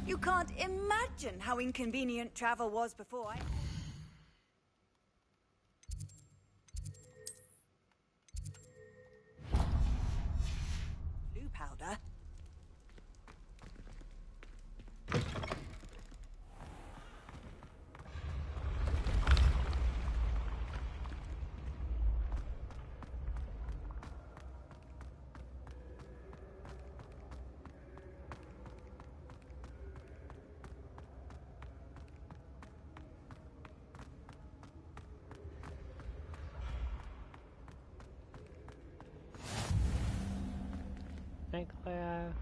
You can't imagine how inconvenient travel was before I... Blue powder? Hey, Claire.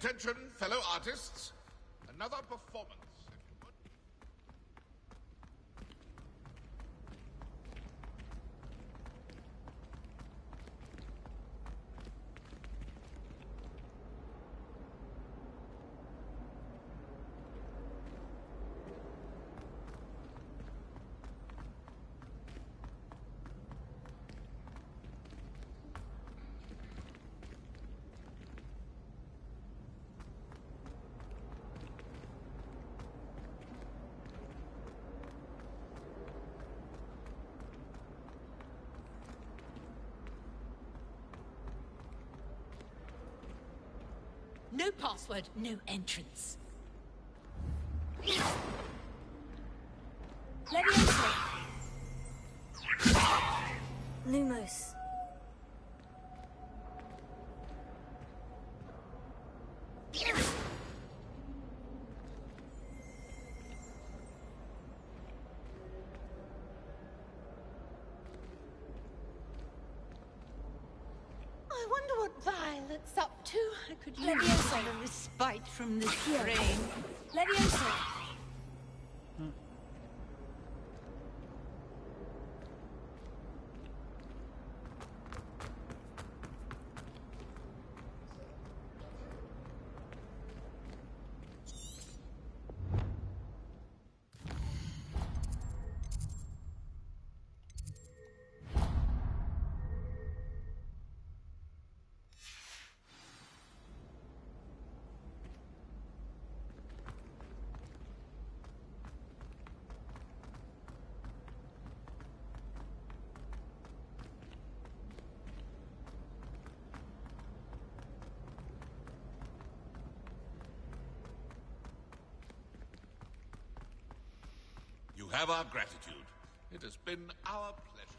Attention, fellow artists. Another performance. No password, no entrance. Leviosa! Lumos. I wonder what Violet's up to. I could use Leviosa. a respite from this Here. strain. Leviosa! have our gratitude. It has been our pleasure.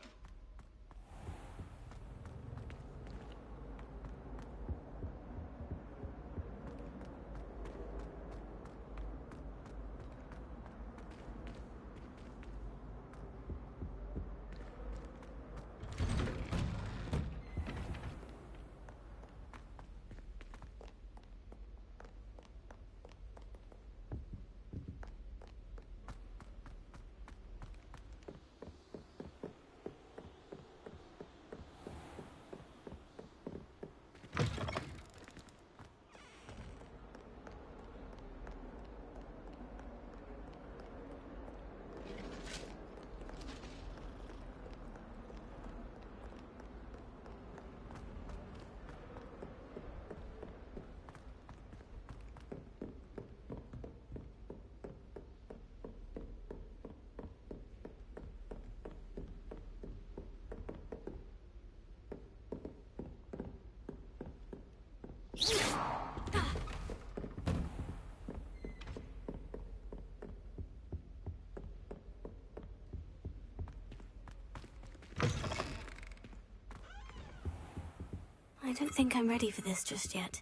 I don't think I'm ready for this just yet.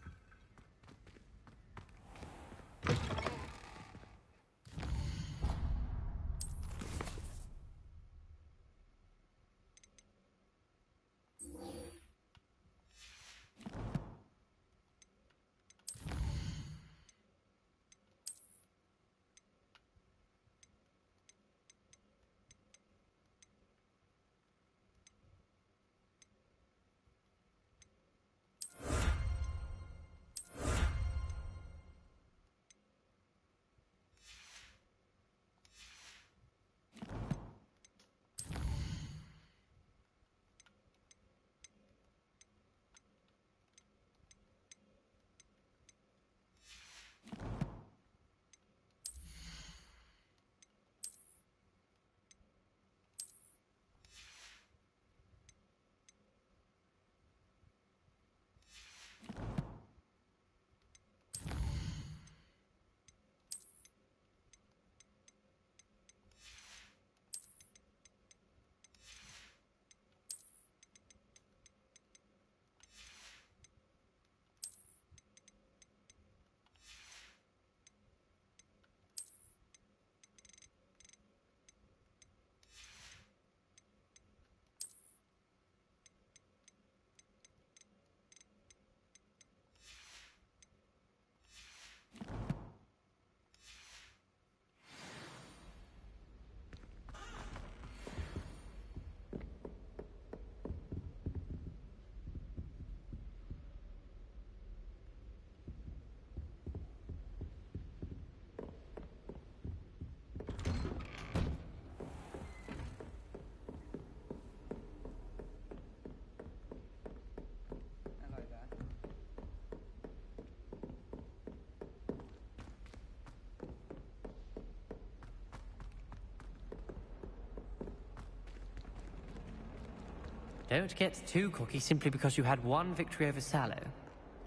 Don't get too cocky simply because you had one victory over Sallow.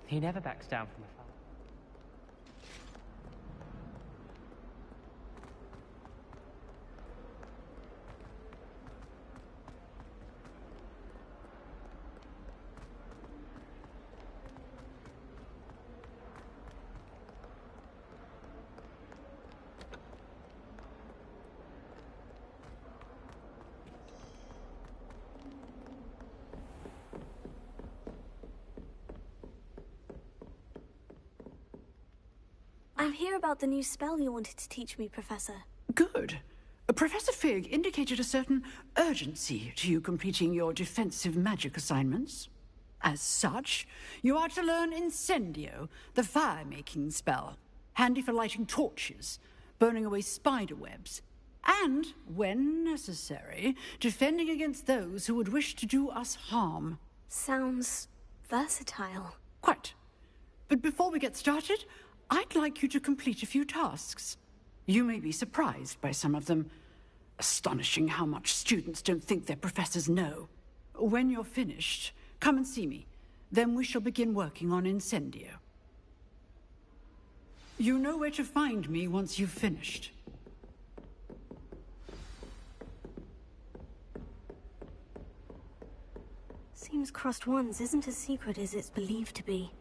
He never backs down from a fight. I'm here about the new spell you wanted to teach me, Professor. Good. Professor Fig indicated a certain urgency to you completing your defensive magic assignments. As such, you are to learn Incendio, the fire-making spell, handy for lighting torches, burning away spider webs, and, when necessary, defending against those who would wish to do us harm. Sounds versatile. Quite. But before we get started, I'd like you to complete a few tasks. You may be surprised by some of them. Astonishing how much students don't think their professors know. When you're finished, come and see me. Then we shall begin working on Incendio. You know where to find me once you've finished. Seems Crossed Wands isn't as secret as it's believed to be.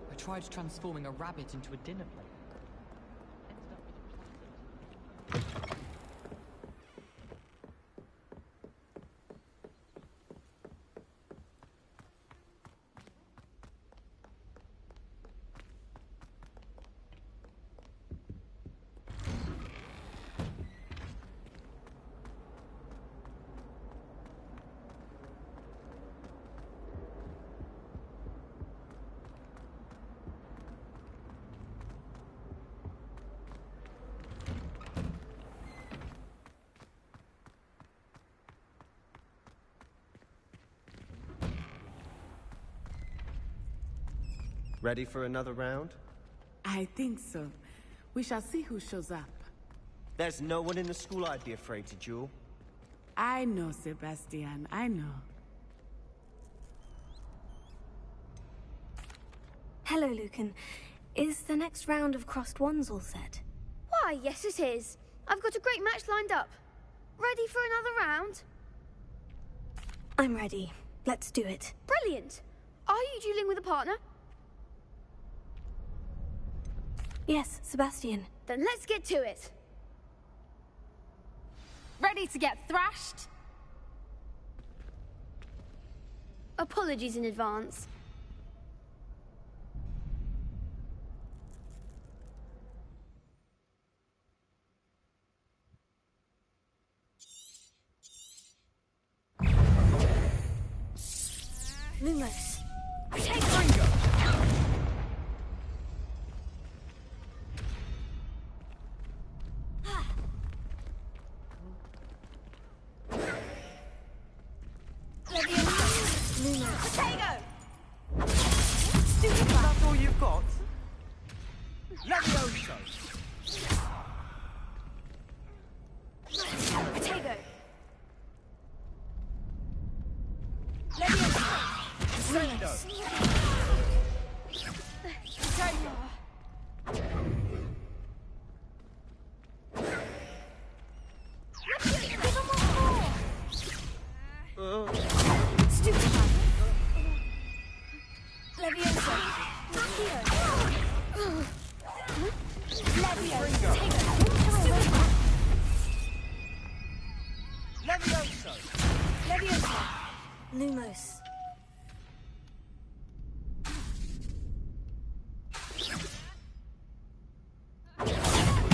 I tried transforming a rabbit into a dinner plate. Ready for another round? I think so. We shall see who shows up. There's no one in the school I'd be afraid to duel. I know, Sebastian, I know. Hello, Lucan. Is the next round of Crossed Wands all set? Why, yes it is. I've got a great match lined up. Ready for another round? I'm ready. Let's do it. Brilliant. Are you dueling with a partner? Yes, Sebastian. Then let's get to it. Ready to get thrashed? Apologies in advance. Lumos. Take Ringo! That's all you've got? Levioso! Potato. Descendo! Potato! Stupefy. Levioso. Levioso. Potato. Levioso! Levioso. Lumos.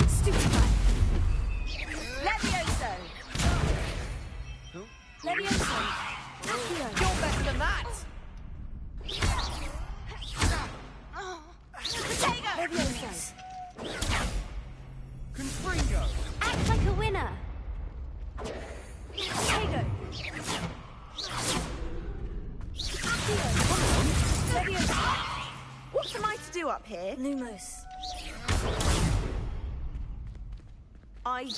Stupefy. Levioso. Levioso. Accio. You're better than that! Potato. Levioso. Confringo! Act like a winner. Potato. Levioso. What am I to do up here? Lumos. I do.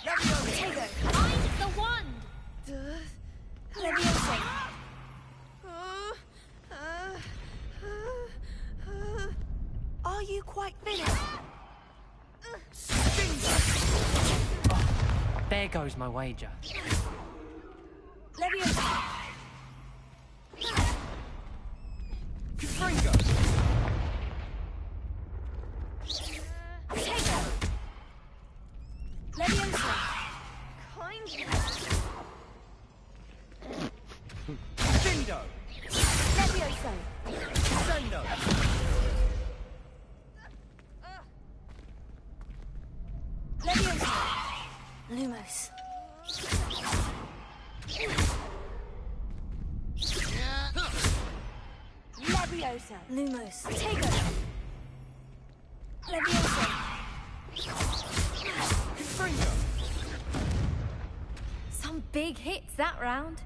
Potato. I'm the one! Levioso. Are you quite finished? There goes my wager. Levioso. Confringo! Potato. Levioso. Dindo! Levioso. Lumos. Leviosa. Lumos. Tego. Leviosa. Fringo. Some big hits that round.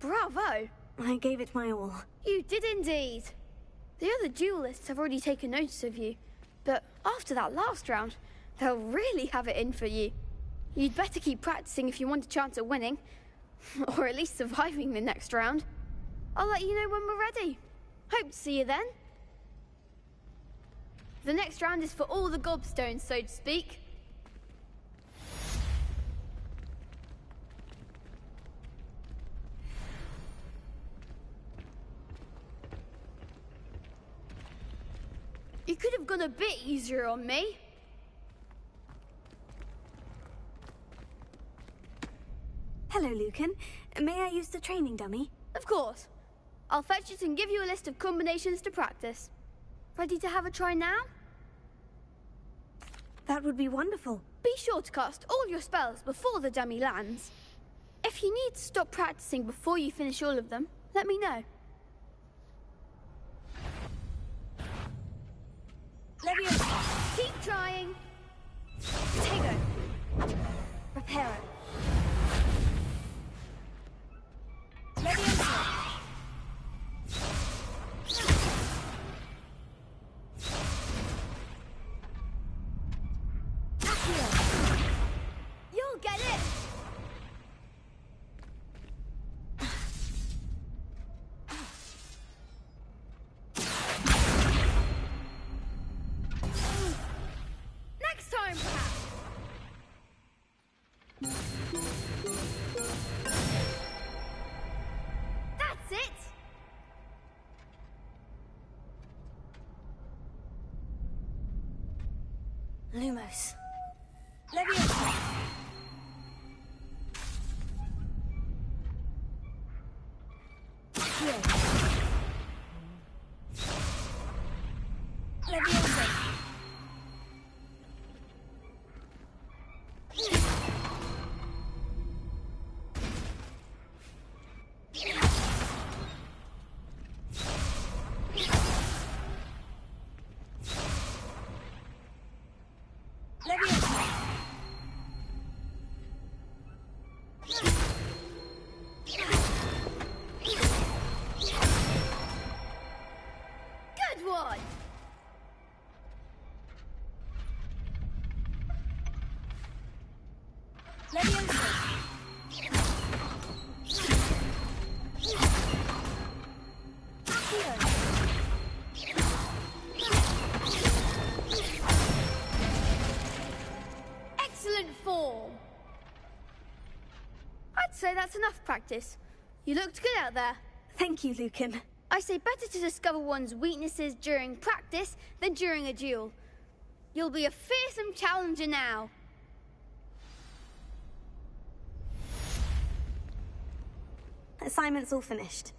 Bravo! I gave it my all. You did indeed. The other duelists have already taken notice of you, but after that last round, they'll really have it in for you. You'd better keep practicing if you want a chance at winning, or at least surviving the next round. I'll let you know when we're ready. Hope to see you then. The next round is for all the gobstones, so to speak. You could have gone a bit easier on me. Hello, Lucan. May I use the training dummy? Of course. I'll fetch it and give you a list of combinations to practice. Ready to have a try now? That would be wonderful. Be sure to cast all your spells before the dummy lands. If you need to stop practicing before you finish all of them, let me know. Leviosa. Keep trying. Tego. Reparo. Leviosa. Accio. You'll get it. Next time, perhaps. That's it. Lumos. Leviosa. Accio. Leviosa. Leviosa. Good one. Leviosa. Accio. Excellent form. I'd say that's enough practice. You looked good out there. Thank you, Lucan. I say better to discover one's weaknesses during practice than during a duel. You'll be a fearsome challenger now. Assignment's all finished.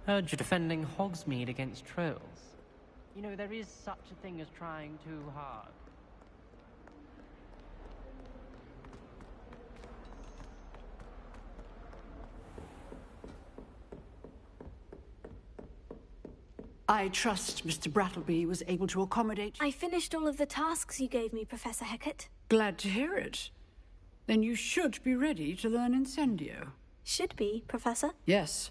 Heard you're defending Hogsmeade against trolls. You know, there is such a thing as trying too hard. I trust Mr. Brattleby was able to accommodate... I finished all of the tasks you gave me, Professor Hecat. Glad to hear it. Then you should be ready to learn Incendio. Should be, Professor? Yes.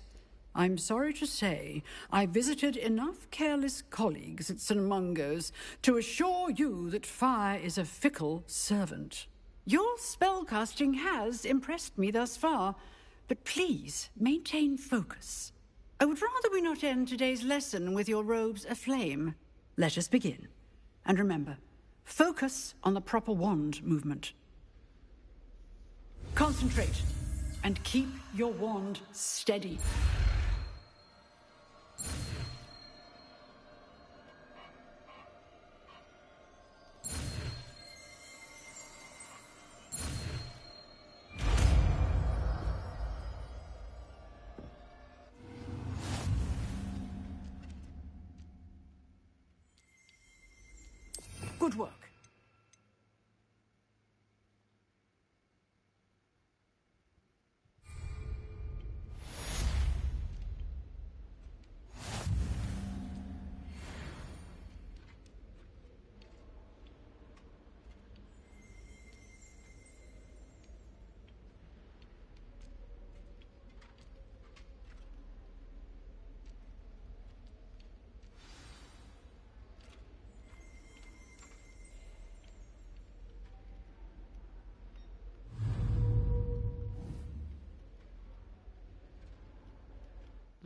I'm sorry to say, I visited enough careless colleagues at St. Mungo's to assure you that fire is a fickle servant. Your spellcasting has impressed me thus far, but please maintain focus. I would rather we not end today's lesson with your robes aflame. Let us begin. And remember, focus on the proper wand movement. Concentrate, and keep your wand steady. Good work.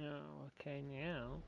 Oh, okay, now.